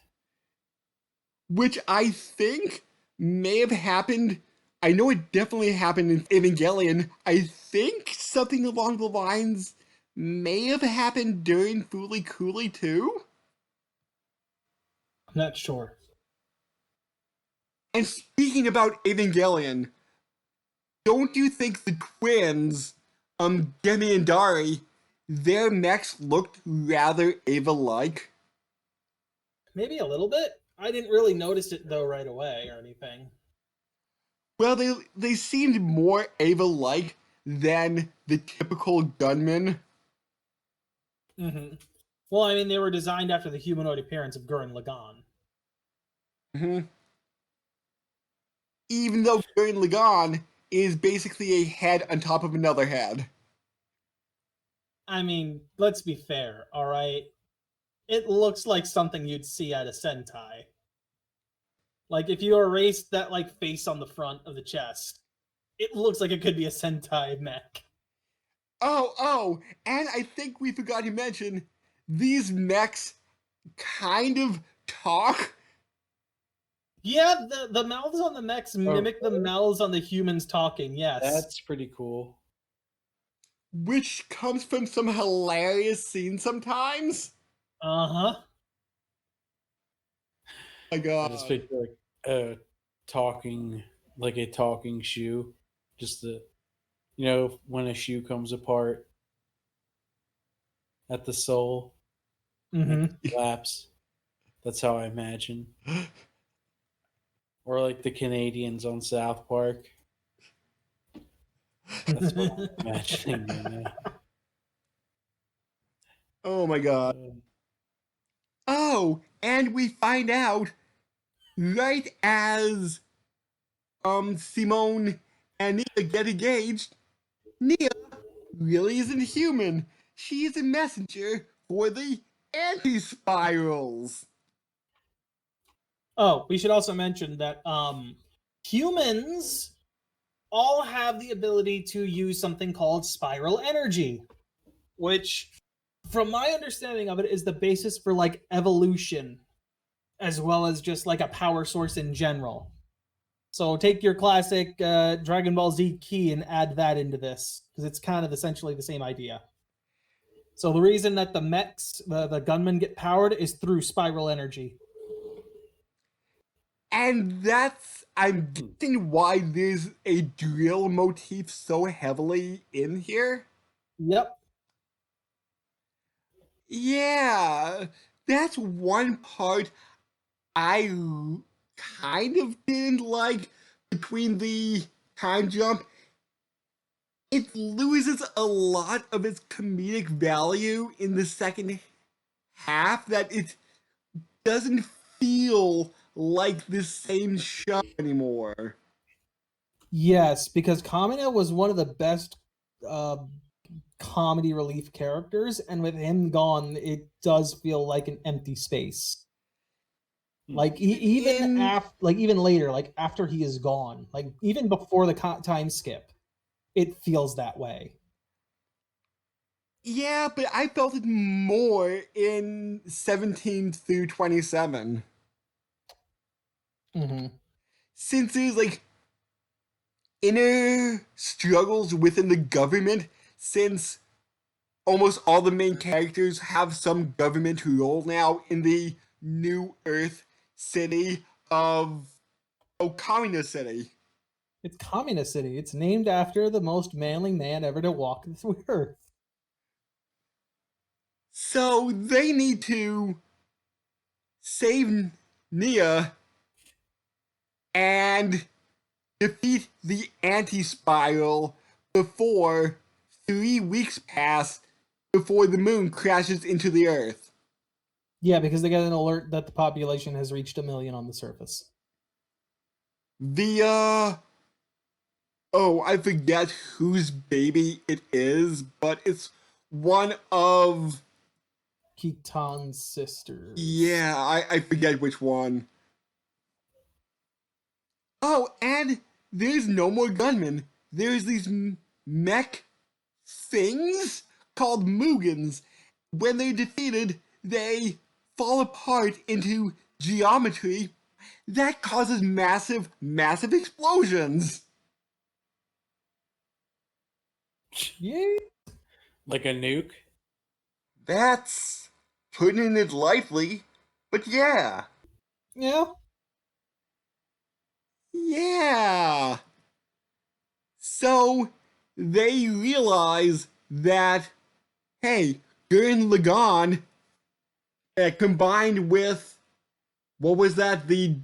Which I think may have happened. I know it definitely happened in Evangelion. I think something along the lines may have happened during Fooly Cooly too. I'm not sure. And speaking about Evangelion, don't you think the twins, Demi and Dari, their mechs looked rather Eva-like? Maybe a little bit. I didn't really notice it though right away or anything. Well, they seemed more Eva-like than the typical gunman. Mm-hmm. Well, I mean, they were designed after the humanoid appearance of Gurren Lagann. Mm-hmm. Even though Gurren Lagann is basically a head on top of another head. I mean, let's be fair, all right? It looks like something you'd see at a Sentai. Like, if you erased that, like, face on the front of the chest, it looks like it could be a Sentai mech. Oh, and I think we forgot to mention, these mechs kind of talk. Yeah, the mouths on the mechs mimic the mouths on the humans talking, yes. That's pretty cool. Which comes from some hilarious scenes sometimes. Uh-huh. My God. I just picture like a talking shoe. Just the, when a shoe comes apart at the sole and Mm-hmm. it collapse. That's how I imagine. Or like the Canadians on South Park. That's what I'm imagining. Oh my god. Oh, and we find out right as Simone and Nia get engaged, Nia really isn't human. She is a messenger for the anti-spirals. Oh, we should also mention that humans all have the ability to use something called spiral energy, which, from my understanding of it, is the basis for like evolution, as well as just like a power source in general. So take your classic Dragon Ball Z key and add that into this, because it's kind of essentially the same idea. So the reason that the mechs, the gunmen get powered is through spiral energy. And I'm guessing why there's a drill motif so heavily in here. Yep. Yeah, that's one part I kind of didn't like between the time jump. It loses a lot of its comedic value in the second half, that it doesn't feel like the same show anymore. Yes, because Kamina was one of the best uh, comedy relief characters, and with him gone, it does feel like an empty space. Like even later, like after he is gone, like even before the time skip, it feels that way. Yeah, but I felt it more in 17 through 27. Mm-hmm. Since there's like inner struggles within the government, since almost all the main characters have some government role now in the New Earth city of Okamina City. It's Communist City. It's named after the most manly man ever to walk the earth. So they need to save Nia and defeat the anti-spiral before 3 weeks pass before the moon crashes into the earth. Yeah, because they get an alert that the population has reached 1 million on the surface. The oh, I forget whose baby it is, but it's one of Kitan's sisters. yeah, I forget which one. Oh, and there's no more gunmen. There's these mech things called Mugans. When they're defeated, they fall apart into geometry that causes massive, massive explosions. Yeah. Like a nuke? That's putting it lightly, but yeah. Yeah. Yeah. So they realize that, hey, Gurren Lagann, combined with, what was that, the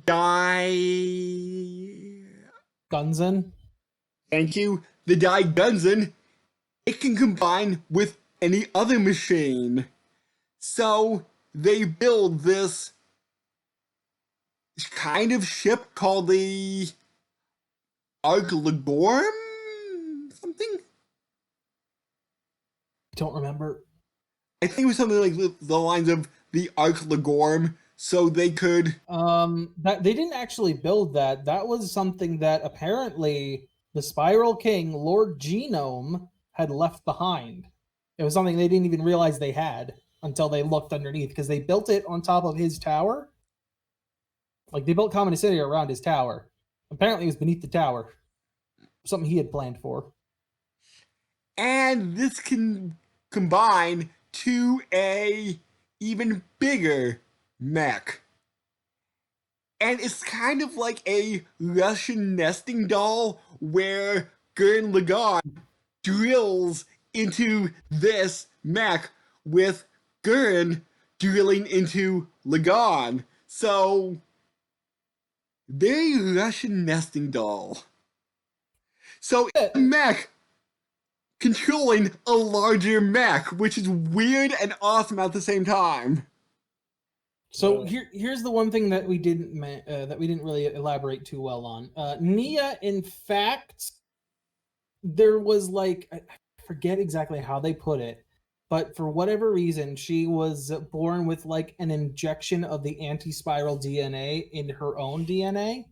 Gunzen. thank you, the Gunzen, it can combine with any other machine. So they build this kind of ship called the Arglagorm? Something? Don't remember. I think it was something like the lines of the Arglagorm, so they could. That they didn't actually build that. That was something that apparently the Spiral King, Lord Genome, had left behind. It was something they didn't even realize they had until they looked underneath, because they built it on top of his tower. Like, they built Common City around his tower. Apparently it was beneath the tower. Something he had planned for. And this can combine to a even bigger mech. And it's kind of like a Russian nesting doll where Gurren Lagann drills into this mech with Gurren drilling into Lagann. So, very Russian nesting doll. So, mech controlling a larger mech, which is weird and awesome at the same time. So here's the one thing that we didn't really elaborate too well on. Nia, in fact, there was like, I forget exactly how they put it, but for whatever reason, she was born with like an injection of the anti-spiral DNA in her own DNA.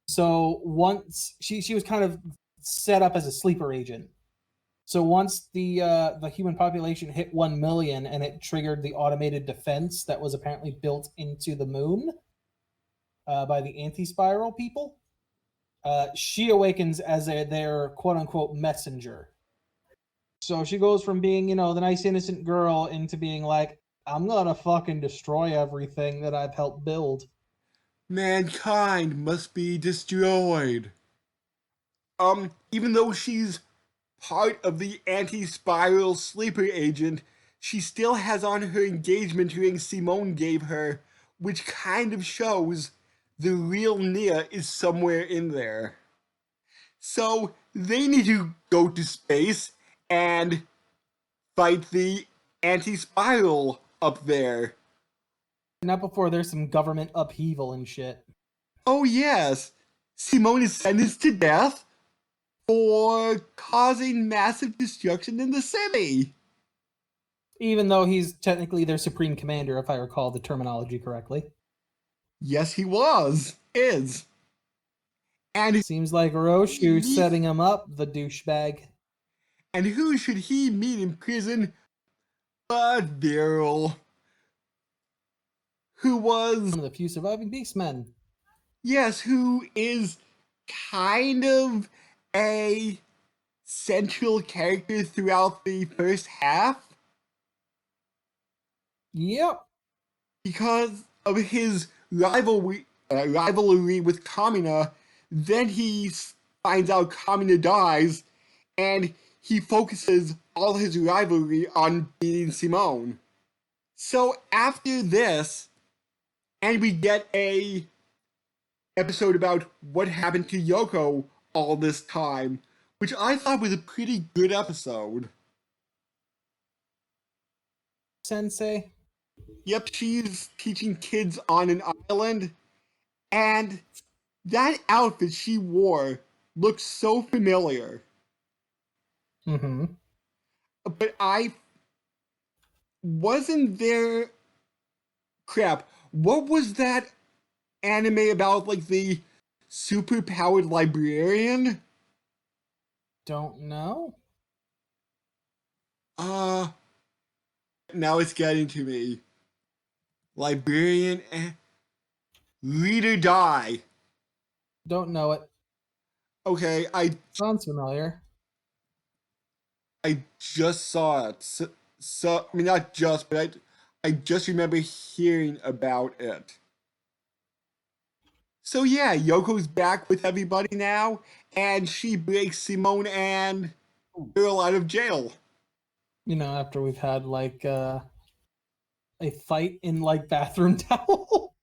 So once she was kind of set up as a sleeper agent. So once the human population hit 1 million and it triggered the automated defense that was apparently built into the moon by the anti-spiral people, she awakens as their quote-unquote messenger. So she goes from being, the nice innocent girl into being like, I'm gonna fucking destroy everything that I've helped build. Mankind must be destroyed. Even though she's part of the anti-spiral sleeper agent, she still has on her engagement ring Simone gave her, which kind of shows the real Nia is somewhere in there. So they need to go to space and fight the anti-spiral up there. Not before there's some government upheaval and shit. Oh yes, Simone is sentenced to death for causing massive destruction in the city. Even though he's technically their supreme commander, if I recall the terminology correctly. Yes, he is. And seems like Roshu's setting him up, the douchebag. And who should he meet in prison but Daryl, who was one of the few surviving beastmen. Yes, who is kind of a central character throughout the first half. Yep. Because of his rivalry with Kamina, then he finds out Kamina dies, and he focuses all his rivalry on beating Simone. So after this, and we get a episode about what happened to Yoko all this time, which I thought was a pretty good episode. Sensei? Yep, she's teaching kids on an island, and that outfit she wore looks so familiar. Mm-hmm. But wasn't there... Crap, what was that anime about, like, the super-powered librarian? Don't know. Now it's getting to me. Librarian Read or Die. Don't know it. Okay, sounds familiar. I just saw it. So I mean, not just, but I just remember hearing about it. So yeah, Yoko's back with everybody now, and she breaks Simone and Girl out of jail. After we've had like a fight in like bathroom towel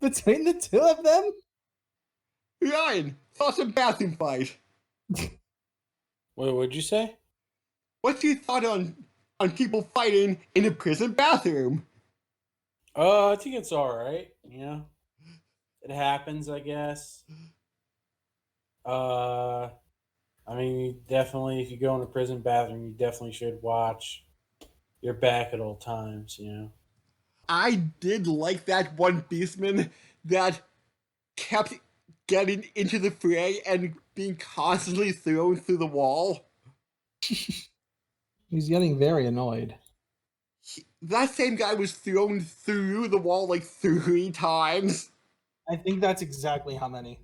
between the two of them. Ryan, awesome bathroom fight. Wait, what'd you say? What's your thought on people fighting in a prison bathroom? I think it's all right. It happens, I guess. I mean, definitely, if you go in a prison bathroom, you definitely should watch your back at all times. I did like that one beastman that kept getting into the fray and being constantly thrown through the wall. He's getting very annoyed. That same guy was thrown through the wall like 3 times. I think that's exactly how many.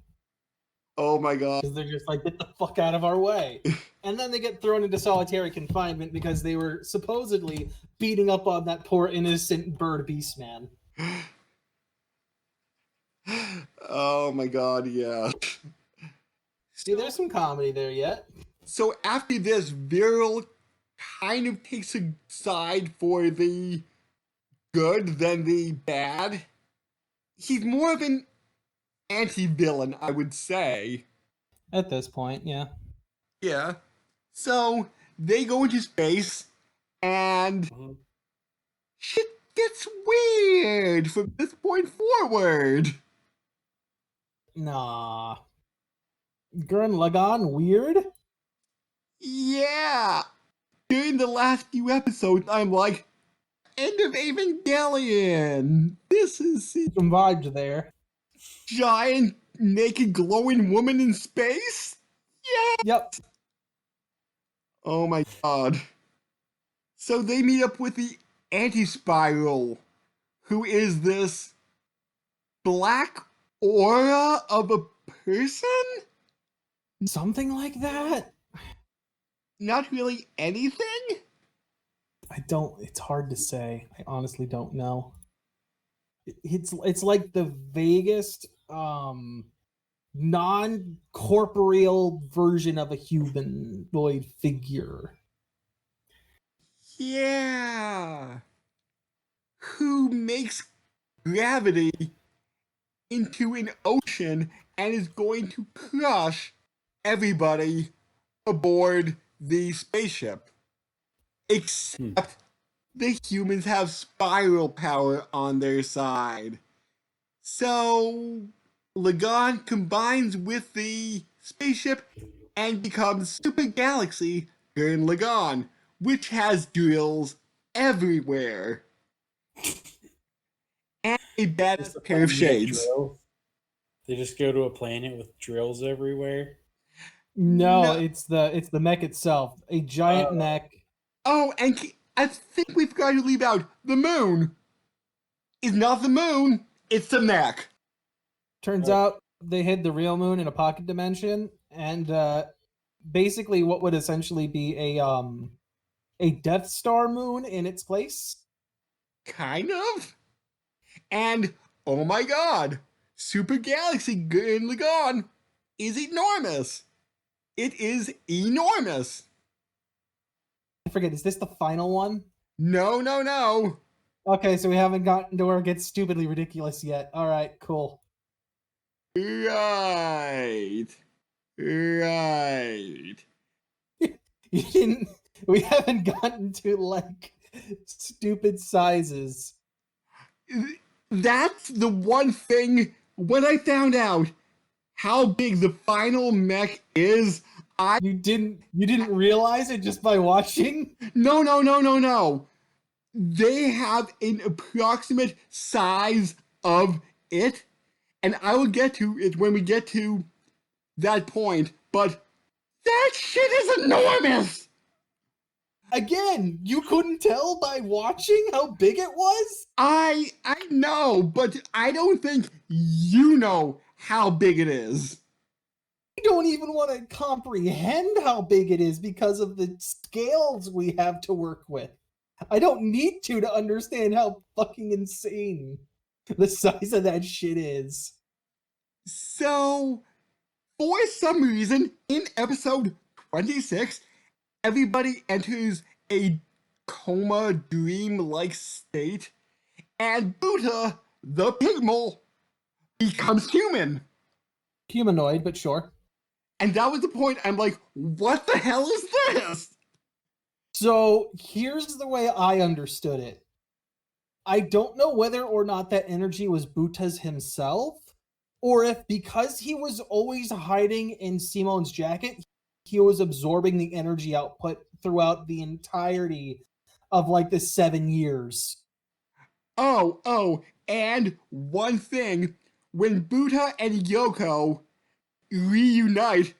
Oh my god. Because they're just like, get the fuck out of our way. And then they get thrown into solitary confinement because they were supposedly beating up on that poor innocent bird beast man. Oh my god, yeah. See, there's some comedy there yet. So after this, Viral kind of takes a side for the good than the bad. He's more of an anti-villain, I would say. At this point, yeah. Yeah. So they go into space, and Mhm. shit gets weird from this point forward. Nah. Gurren Lagann, weird? Yeah. During the last few episodes, I'm like, end of Evangelion. This is Some vibes there. giant naked glowing woman in space? Yeah. Yep. Oh my god. So they meet up with the anti-spiral, who is this black aura of a person? Something like that? Not really anything? It's hard to say. I honestly don't know. It's like the vaguest non-corporeal version of a humanoid figure. Yeah. Who makes gravity into an ocean and is going to crush everybody aboard the spaceship. Except the humans have spiral power on their side. So Lagann combines with the spaceship and becomes Super Galaxy Gurren Lagann, which has drills everywhere. And a Just a badass pair of planet of shades. drills. They just go to a planet with drills everywhere. No, No. it's the mech itself. A giant mech. Oh, and I think we've got to leave out the moon. It's not the moon, it's the mech. Turns Oh. out they hid the real moon in a pocket dimension, and basically what would essentially be a Death Star moon in its place. Kind of. And oh my god, Super Galaxy Gurren Lagann is enormous. It is enormous. I forget, is this the final one? No, no, no. Okay, so we haven't gotten to where it gets stupidly ridiculous yet. All right, cool. Right. Right. You didn't. We haven't gotten to like stupid sizes. That's the one thing when I found out how big the final mech is, You didn't realize it just by watching. no, no, no, no, no. They have an approximate size of it, and I will get to it when we get to that point, but that shit is enormous! Again, you couldn't tell by watching how big it was? I know, but I don't think you know how big it is. I don't even want to comprehend how big it is because of the scales we have to work with. I don't need to understand how fucking insane the size of that shit is. So, for some reason, in episode 26, everybody enters a coma dream-like state, and Buddha, the pigmol, becomes human. Humanoid, but sure. And that was the point. I'm like, what the hell is this? So here's the way I understood it. I don't know whether or not that energy was Buta's himself, or if because he was always hiding in Simone's jacket, he was absorbing the energy output throughout the entirety of like the 7 years. Oh, and one thing. When Buddha and Yoko reunite,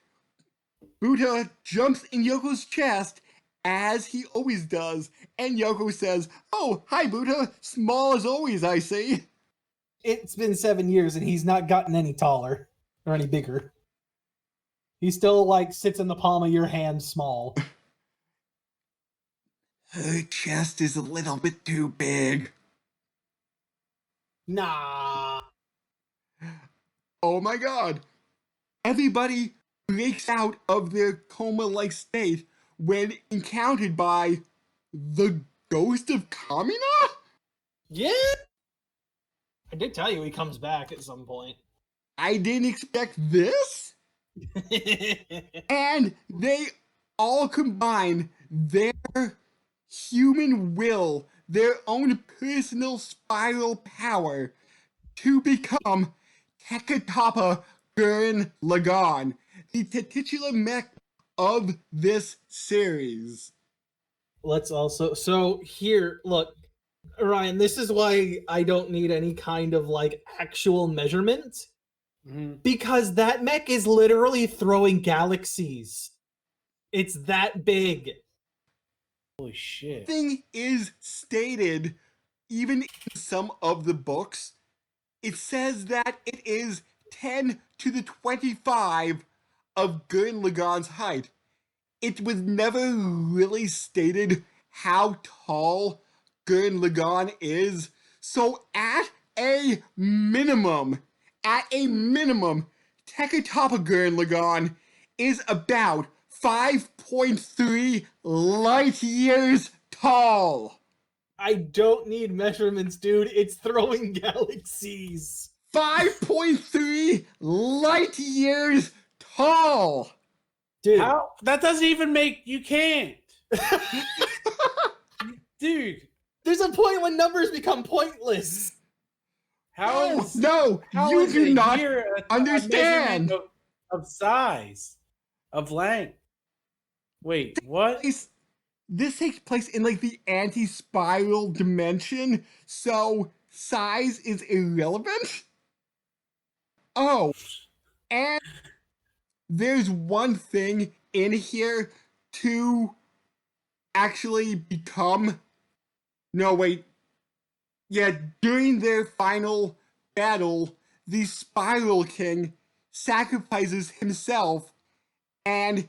Buddha jumps in Yoko's chest, as he always does, and Yoko says, "Oh, hi Buddha, small as always, I see." It's been 7 years and he's not gotten any taller or any bigger. He still like sits in the palm of your hand small. Her chest is a little bit too big. Nah. Oh my god. Everybody breaks out of their coma-like state when encountered by the ghost of Kamina? Yeah! I did tell you he comes back at some point. I didn't expect this. And they all combine their human will, their own personal spiral power to become Toppa Gurren Lagann, the titular mech of this series. Let's also... So here, look, Ryan, this is why I don't need any kind of, like, actual measurement. Because that mech is literally throwing galaxies. It's that big. Holy shit. Thing is stated, even in some of the books, it says that it is 10 to the 25 of Gurren Lagann's height. It was never really stated how tall Gurren Lagann is, so at a minimum, Toppa Gurren Lagann is about 5.3 light years tall. I don't need measurements, dude. It's throwing galaxies. 5.3 light years tall. Dude. How? That doesn't even make... You can't. Dude. There's a point when numbers become pointless. How is... No, how you is do a not year a understand. measurement of size, of length. Wait, what? This takes place in like the anti-spiral dimension, so size is irrelevant. Oh, and there's one thing in here to actually become... No, wait. Yeah, during their final battle, the Spiral King sacrifices himself, and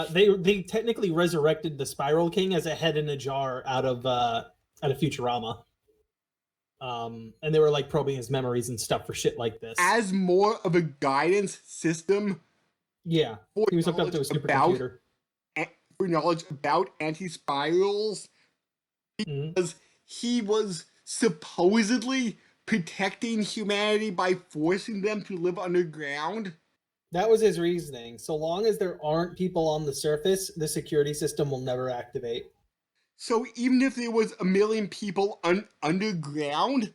they technically resurrected the Spiral King as a head in a jar out of Futurama. And they were like probing his memories and stuff for shit like this. as more of a guidance system. Yeah, he was hooked up to a supercomputer. For knowledge about anti-spirals, because he was supposedly protecting humanity by forcing them to live underground. That was his reasoning. So long as there aren't people on the surface, the security system will never activate. So even if there was a million people underground,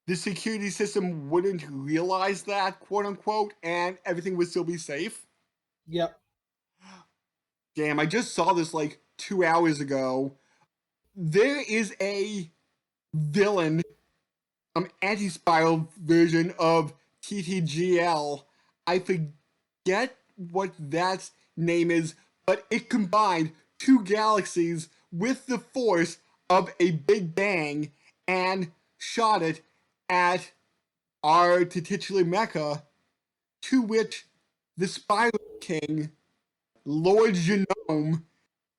the security system wouldn't realize that, quote unquote, and everything would still be safe. Yep. Damn, I just saw this like 2 hours ago. There is a villain, anti-spiral version of TTGL. I forget what that name is, but it combined two galaxies with the force of a Big Bang and shot it at our titular mecha, to which the Spiral King, Lord Genome,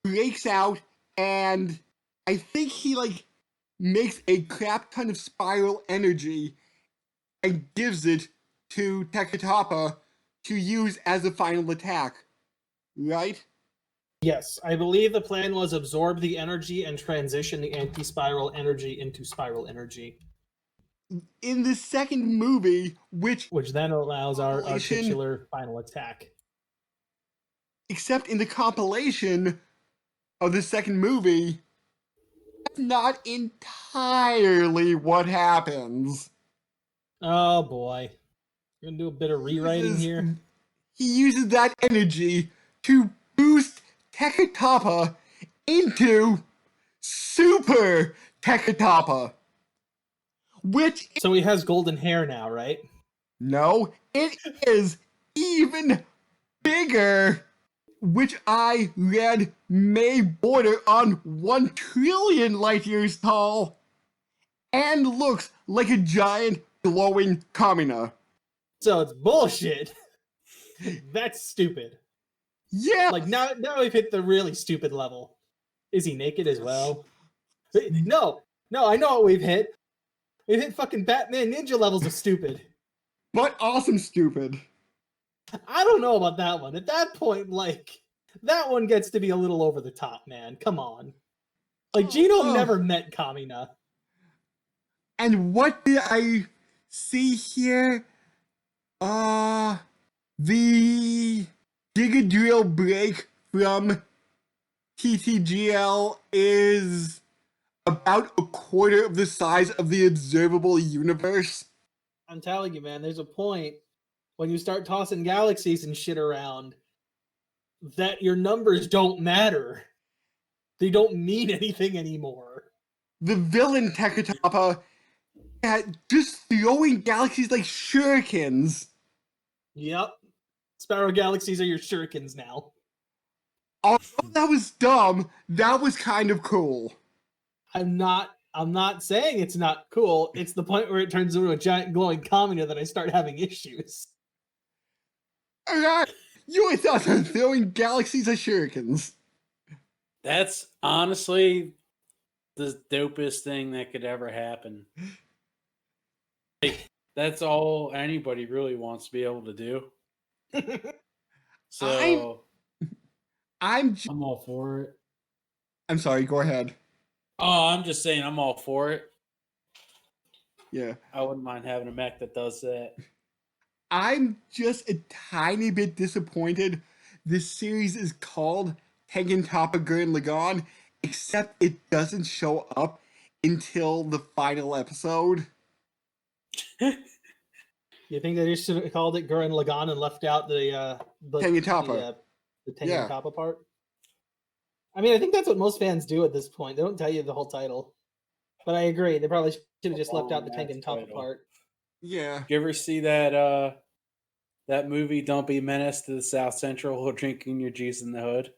breaks out, and I think he like makes a crap ton of spiral energy and gives it to Toppa to use as a final attack. Right? Yes, I believe the plan was absorb the energy and transition the anti-spiral energy into spiral energy. In the second movie, which then allows our titular final attack. Except in the compilation of the second movie, that's not entirely what happens. Oh boy. We're gonna do a bit of rewriting here. He uses that energy to boost Toppa into Super Toppa. Which... So he has golden hair now, right? No, it is even bigger, which I read may border on 1 trillion light years tall, and looks like a giant glowing Kamina. So it's bullshit. That's stupid. Yeah! Like, now we've hit the really stupid level. Is he naked as well? No, I know what we've hit. We've hit fucking Batman Ninja levels of stupid. But awesome stupid. I don't know about that one. At that point, like, that one gets to be a little over the top, man. Come on. Like, Gino never met Kamina. And what did I see here? The Gigadrill break from TTGL is about a quarter of the size of the observable universe. I'm telling you, man, there's a point when you start tossing galaxies and shit around that your numbers don't matter. They don't mean anything anymore. The villain Toppa just throwing galaxies like shurikens. Yep. Sparrow galaxies are your shurikens now. Although that was dumb, that was kind of cool. I'm not saying it's not cool. It's the point where it turns into a giant glowing Kamina that I start having issues. Alright, your thoughts on throwing galaxies at shurikens? That's honestly the dopest thing that could ever happen. Like, that's all anybody really wants to be able to do. So I'm all for it. I'm sorry, go ahead. Oh, I'm just saying I'm all for it. Yeah. I wouldn't mind having a mech that does that. I'm just a tiny bit disappointed this series is called Tengen Toppa Gurren Lagann, except it doesn't show up until the final episode. You think they just should have called it Gurren Lagann and left out the Tengen Toppa. The Tengen Toppa part? I mean, I think that's what most fans do at this point. They don't tell you the whole title. But I agree. They probably should have just left out the Tengen Toppa part. Yeah. You ever see that that movie Don't Be Menace to the South Central or Drinking Your Juice in the Hood?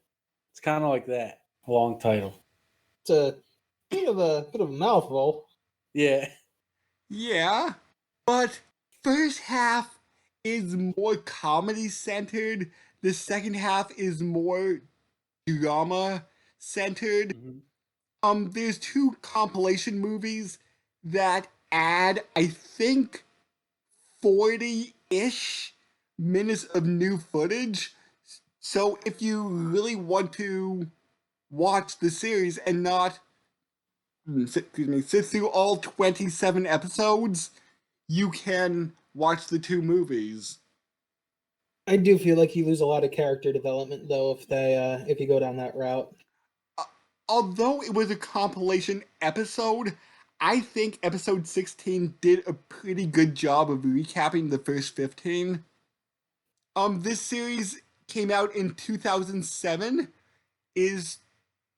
It's kind of like that. Long title. It's a bit of a mouthful. Yeah. Yeah. But first half is more comedy centered. The second half is more drama centered. Mm-hmm. There's two compilation movies that add, I think, 40-ish minutes of new footage. So if you really want to watch the series and not sit through all 27 episodes, you can watch the two movies. I do feel like you lose a lot of character development though if you go down that route. Although it was a compilation episode, I think episode 16 did a pretty good job of recapping the first 15. This series came out in 2007, is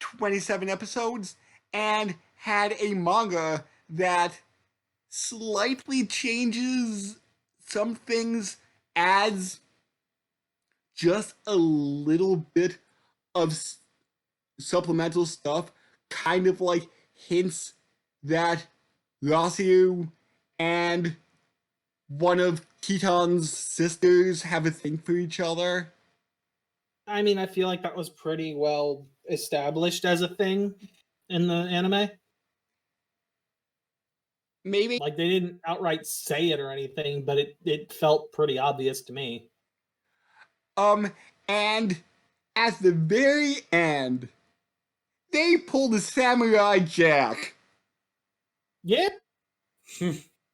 27 episodes, and had a manga that slightly changes some things, adds just a little bit of supplemental stuff, kind of like hints that Rosyu and one of Keaton's sisters have a thing for each other. I mean, I feel like that was pretty well established as a thing in the anime. Maybe. Like, they didn't outright say it or anything, but it felt pretty obvious to me. And at the very end, they pulled a Samurai Jack. Yeah.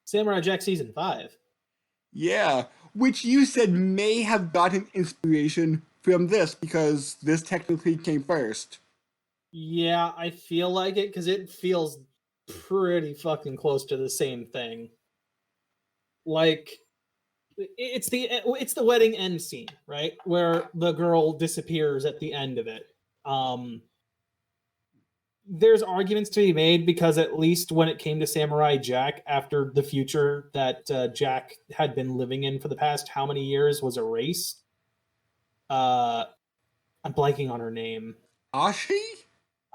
Samurai Jack Season 5. Yeah, which you said may have gotten inspiration from this, because this technically came first. Yeah, I feel like it, because it feels pretty fucking close to the same thing. Like, it's the wedding end scene, right? Where the girl disappears at the end of it. There's arguments to be made, because at least when it came to Samurai Jack, after the future that Jack had been living in for the past how many years was erased. I'm blanking on her name. Ashi?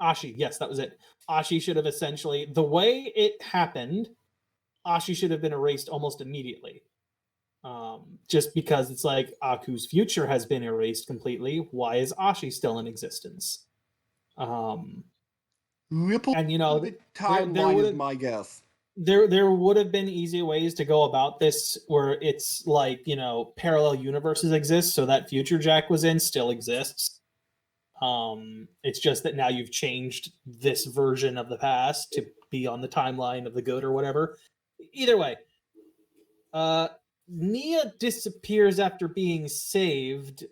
Ashi, yes, that was it. Ashi should have essentially, the way it happened, Ashi should have been erased almost immediately. Just because it's like, Aku's future has been erased completely. Why is Ashi still in existence? Ripple And you know, the timeline is my guess. There would have been easier ways to go about this where it's like, parallel universes exist, so that future Jack was in still exists. It's just that now you've changed this version of the past to be on the timeline of the good or whatever. Either way, Nia disappears after being saved,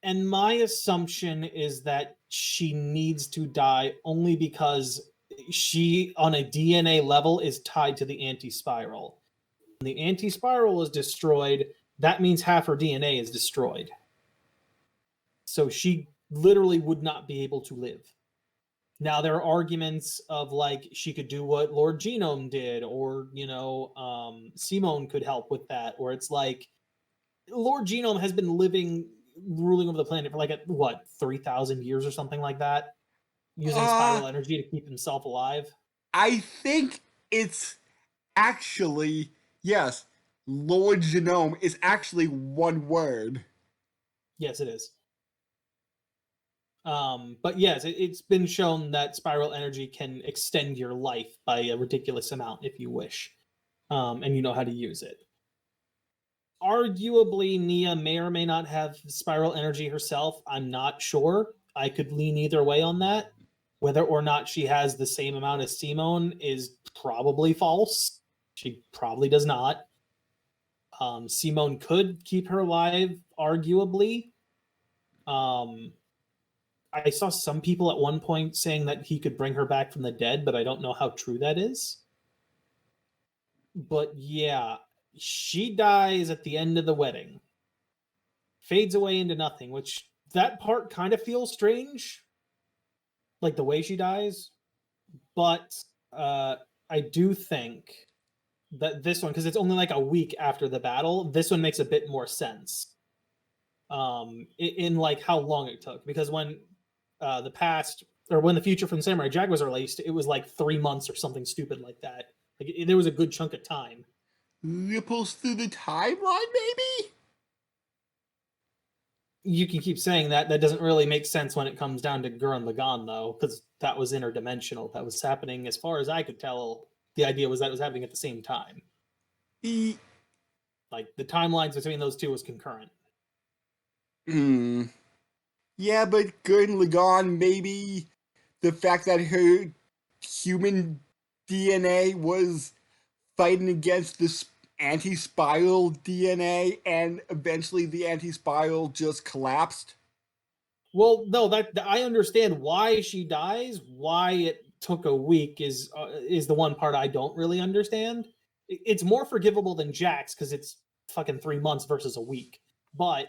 and my assumption is that she needs to die only because she, on a DNA level, is tied to the anti-spiral. When the anti-spiral is destroyed, that means half her DNA is destroyed. So she literally would not be able to live. Now, there are arguments of like she could do what Lord Genome did, or Simone could help with that, where it's like Lord Genome has been ruling over the planet for like 3,000 years or something like that, using spiral energy to keep himself alive. I think it's actually, yes, Lord Genome is actually one word. Yes, it is. But yes, it's been shown that spiral energy can extend your life by a ridiculous amount if you wish, and you know how to use it. Arguably, Nia may or may not have spiral energy herself. I'm not sure. I could lean either way on that. Whether or not she has the same amount as Simone is probably false. She probably does not. Simone could keep her alive, arguably. I saw some people at one point saying that he could bring her back from the dead, but I don't know how true that is. But yeah, she dies at the end of the wedding. Fades away into nothing, which that part kind of feels strange. Like the way she dies. But I do think that this one, because it's only like a week after the battle, this one makes a bit more sense. In like how long it took. Because when when the Future from Samurai Jack was released, it was like 3 months or something stupid like that. Like there was a good chunk of time. Ripples through the timeline, maybe? You can keep saying that. That doesn't really make sense when it comes down to Gurren Lagann, though, because that was interdimensional. That was happening, as far as I could tell. The idea was that it was happening at the same time. Like the timelines between those two was concurrent. Yeah, but Gurren Lagann, maybe the fact that her human DNA was fighting against this anti-spiral DNA, and eventually the anti-spiral just collapsed. Well, no, that I understand why she dies. Why it took a week is the one part I don't really understand. It's more forgivable than Jack's because it's fucking 3 months versus a week. But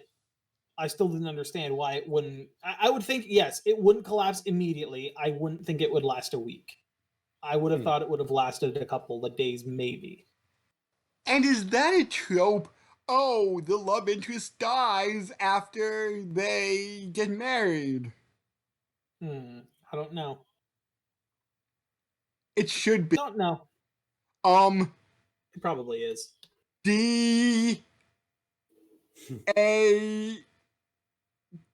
I still didn't understand why it wouldn't. I would think, yes, it wouldn't collapse immediately. I wouldn't think it would last a week. I would have thought it would have lasted a couple of days, maybe. And is that a trope? Oh, the love interest dies after they get married. I don't know. It should be. Don't know. It probably is. D A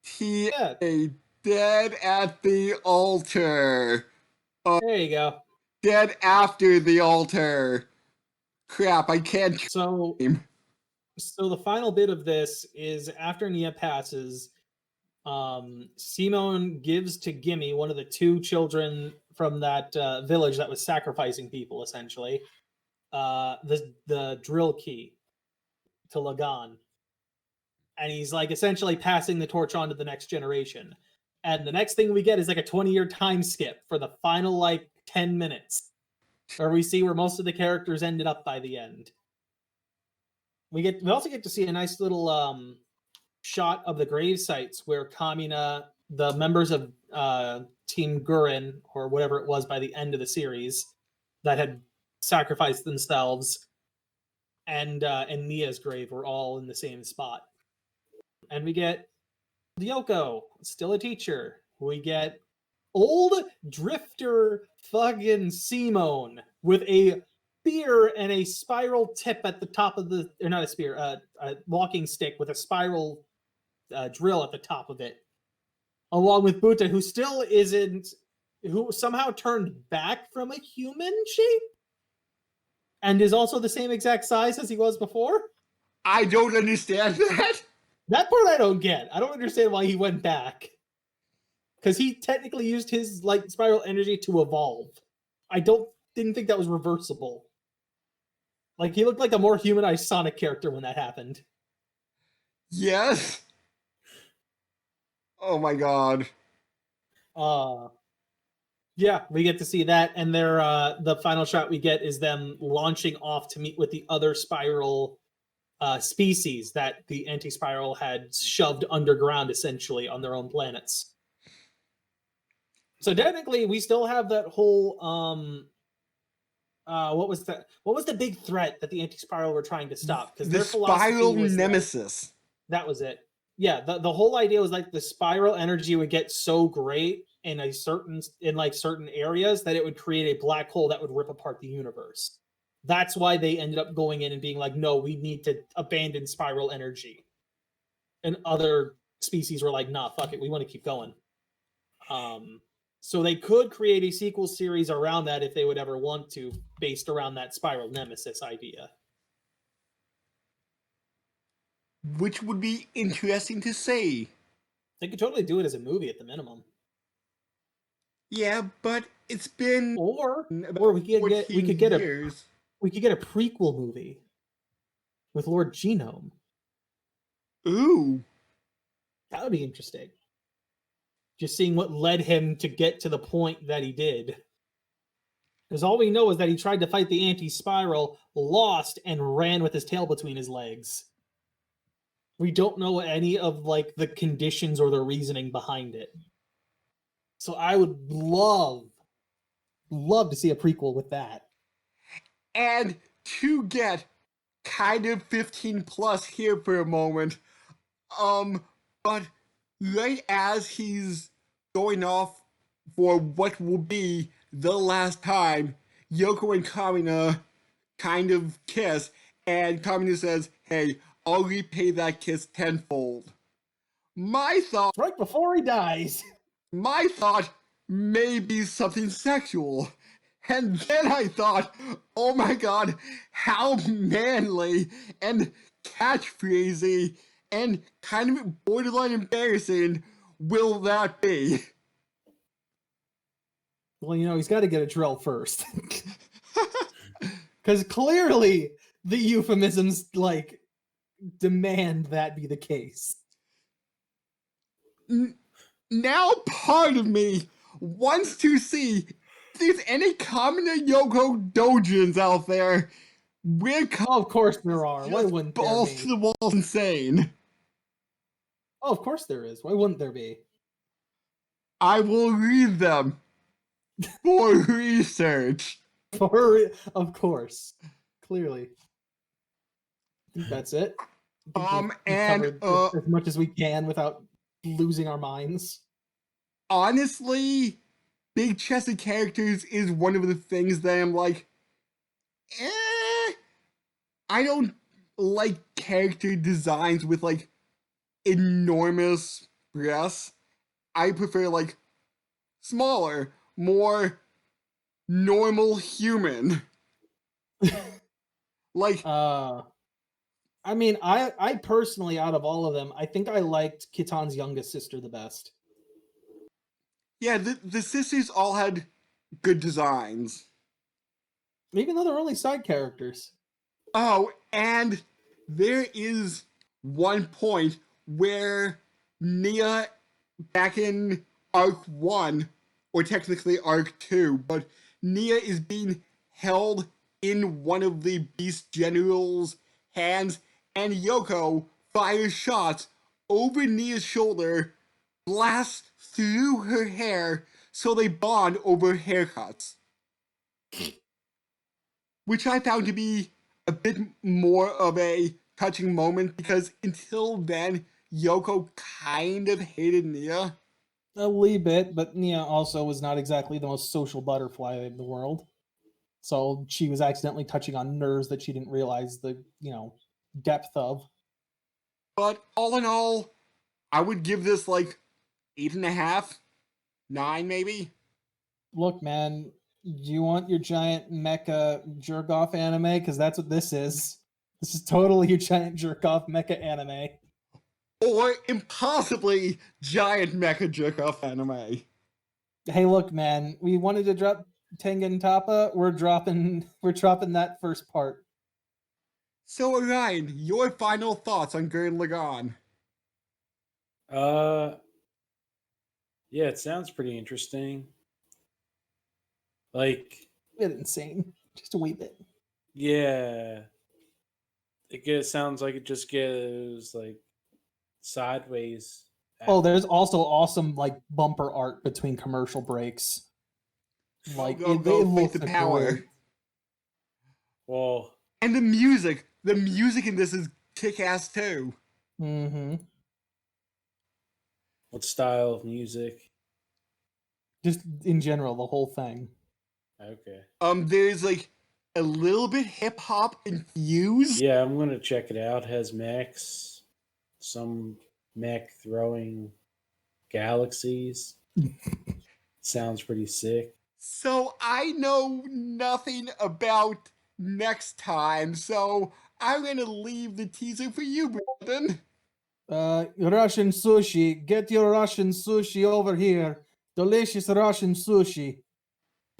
T A, dead at the altar. There you go. Dead after the altar. Crap, I can't. So the final bit of this is after Nia passes, Simone gives to Gimme, one of the 2 children from that village that was sacrificing people, essentially, the drill key to Lagann. And he's like essentially passing the torch on to the next generation. And the next thing we get is like a 20-year time skip for the final like 10 minutes, where we see where most of the characters ended up by the end. We also get to see a nice little shot of the grave sites where Kamina, the members of Team Gurren, or whatever it was by the end of the series, that had sacrificed themselves, and Nia's grave were all in the same spot. And we get Yoko, still a teacher. We get old drifter fucking Simone with a spear and a spiral tip at the top of the, or not a spear, a walking stick with a spiral drill at the top of it, along with Buta, who still isn't, who somehow turned back from a human shape. and is also the same exact size as he was before. I don't understand that. That part I don't get. I don't understand why he went back. Because he technically used his like spiral energy to evolve. I didn't think that was reversible. Like he looked like a more humanized Sonic character when that happened. Yes. Oh my god. Yeah, we get to see that, and the final shot we get is them launching off to meet with the other spiral species that the anti-spiral had shoved underground, essentially, on their own planets. So technically, we still have that whole what was the big threat that the anti-spiral were trying to stop? Because The their philosophy spiral was nemesis. that was it. Yeah, the whole idea was like the spiral energy would get so great in certain areas that it would create a black hole that would rip apart the universe. That's why they ended up going in and being like, no, we need to abandon spiral energy. And other species were like, nah, fuck it, we want to keep going. So they could create a sequel series around that if they would ever want to, based around that spiral nemesis idea. Which would be interesting to say. They could totally do it as a movie at the minimum. Yeah, but it's been Or about we could get 14 years. we could get a prequel movie with Lord Genome. Ooh. That would be interesting. Just seeing what led him to get to the point that he did. Because all we know is that he tried to fight the anti-spiral, lost, and ran with his tail between his legs. We don't know any of like the conditions or the reasoning behind it. So I would love to see a prequel with that. And to get kind of 15 plus here for a moment, but right as he's going off for what will be the last time, Yoko and Kamina kind of kiss, and Kamina says, hey, I'll repay that kiss tenfold. My thought Right before he dies. may be something sexual. And then I thought, oh my god, how manly and catchphrasy and kind of borderline embarrassing will that be? Well, he's got to get a drill first. Because clearly the euphemisms, like, demand that be the case. Now part of me wants to see if there's any Kamina Yoko dojins out there. Of course there are. Why wouldn't there balls be? to the walls insane. Oh, of course there is. Why wouldn't there be? I will read them for research. Of course. Clearly. I think that's it. We've covered as much as we can without losing our minds. Honestly, big chested characters is one of the things that I'm like, I don't like character designs with like enormous breasts. I prefer like smaller, more normal human. Like, I mean, I personally, out of all of them, I think I liked Kitan's youngest sister the best. yeah, the sisters all had good designs. Even though they're only side characters. Oh, and there is one point where Nia, back in Arc 1, or technically Arc 2, but Nia is being held in one of the Beast General's hands, and Yoko fires shots over Nia's shoulder, blasts through her hair, so they bond over haircuts. Which I found to be a bit more of a touching moment, because until then, Yoko kind of hated Nia. A wee bit, but Nia also was not exactly the most social butterfly in the world. So she was accidentally touching on nerves that she didn't realize the, depth of. But all in all, I would give this like 8.5, 9 maybe. Look, man, Do you want your giant mecha jerk off anime? Because that's what this is. This is totally your giant jerk off mecha anime. Or impossibly giant mecha jerk-off anime. Hey, look, man. We wanted to drop Tengen Toppa. We're dropping that first part. So, Orion, your final thoughts on Gurren Lagann? Yeah, it sounds pretty interesting. Like, A bit insane. Just a wee bit. yeah, sounds like it just goes like sideways. Oh, there's also awesome like bumper art between commercial breaks. Like Go, it Fate looks to Power. great. Well, And the music in this is kick-ass too. Mm-hmm. what style of music? Just in general, the whole thing. Okay. There's like a little bit hip-hop infused. Yeah, I'm gonna check it out. It has mechs, some mech throwing galaxies. Sounds pretty sick. So I know nothing about next time, so I'm gonna leave the teaser for you, Brandon. Russian sushi. Get your Russian sushi over here. Delicious Russian sushi.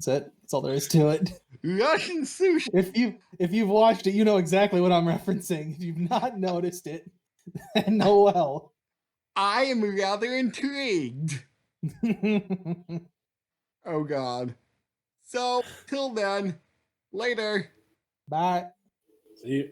That's it. That's all there is to it. Russian sushi. If you've watched it, you know exactly what I'm referencing. If you've not noticed it, then know well. I am rather intrigued. Oh god. So, till then, later. Bye. See you.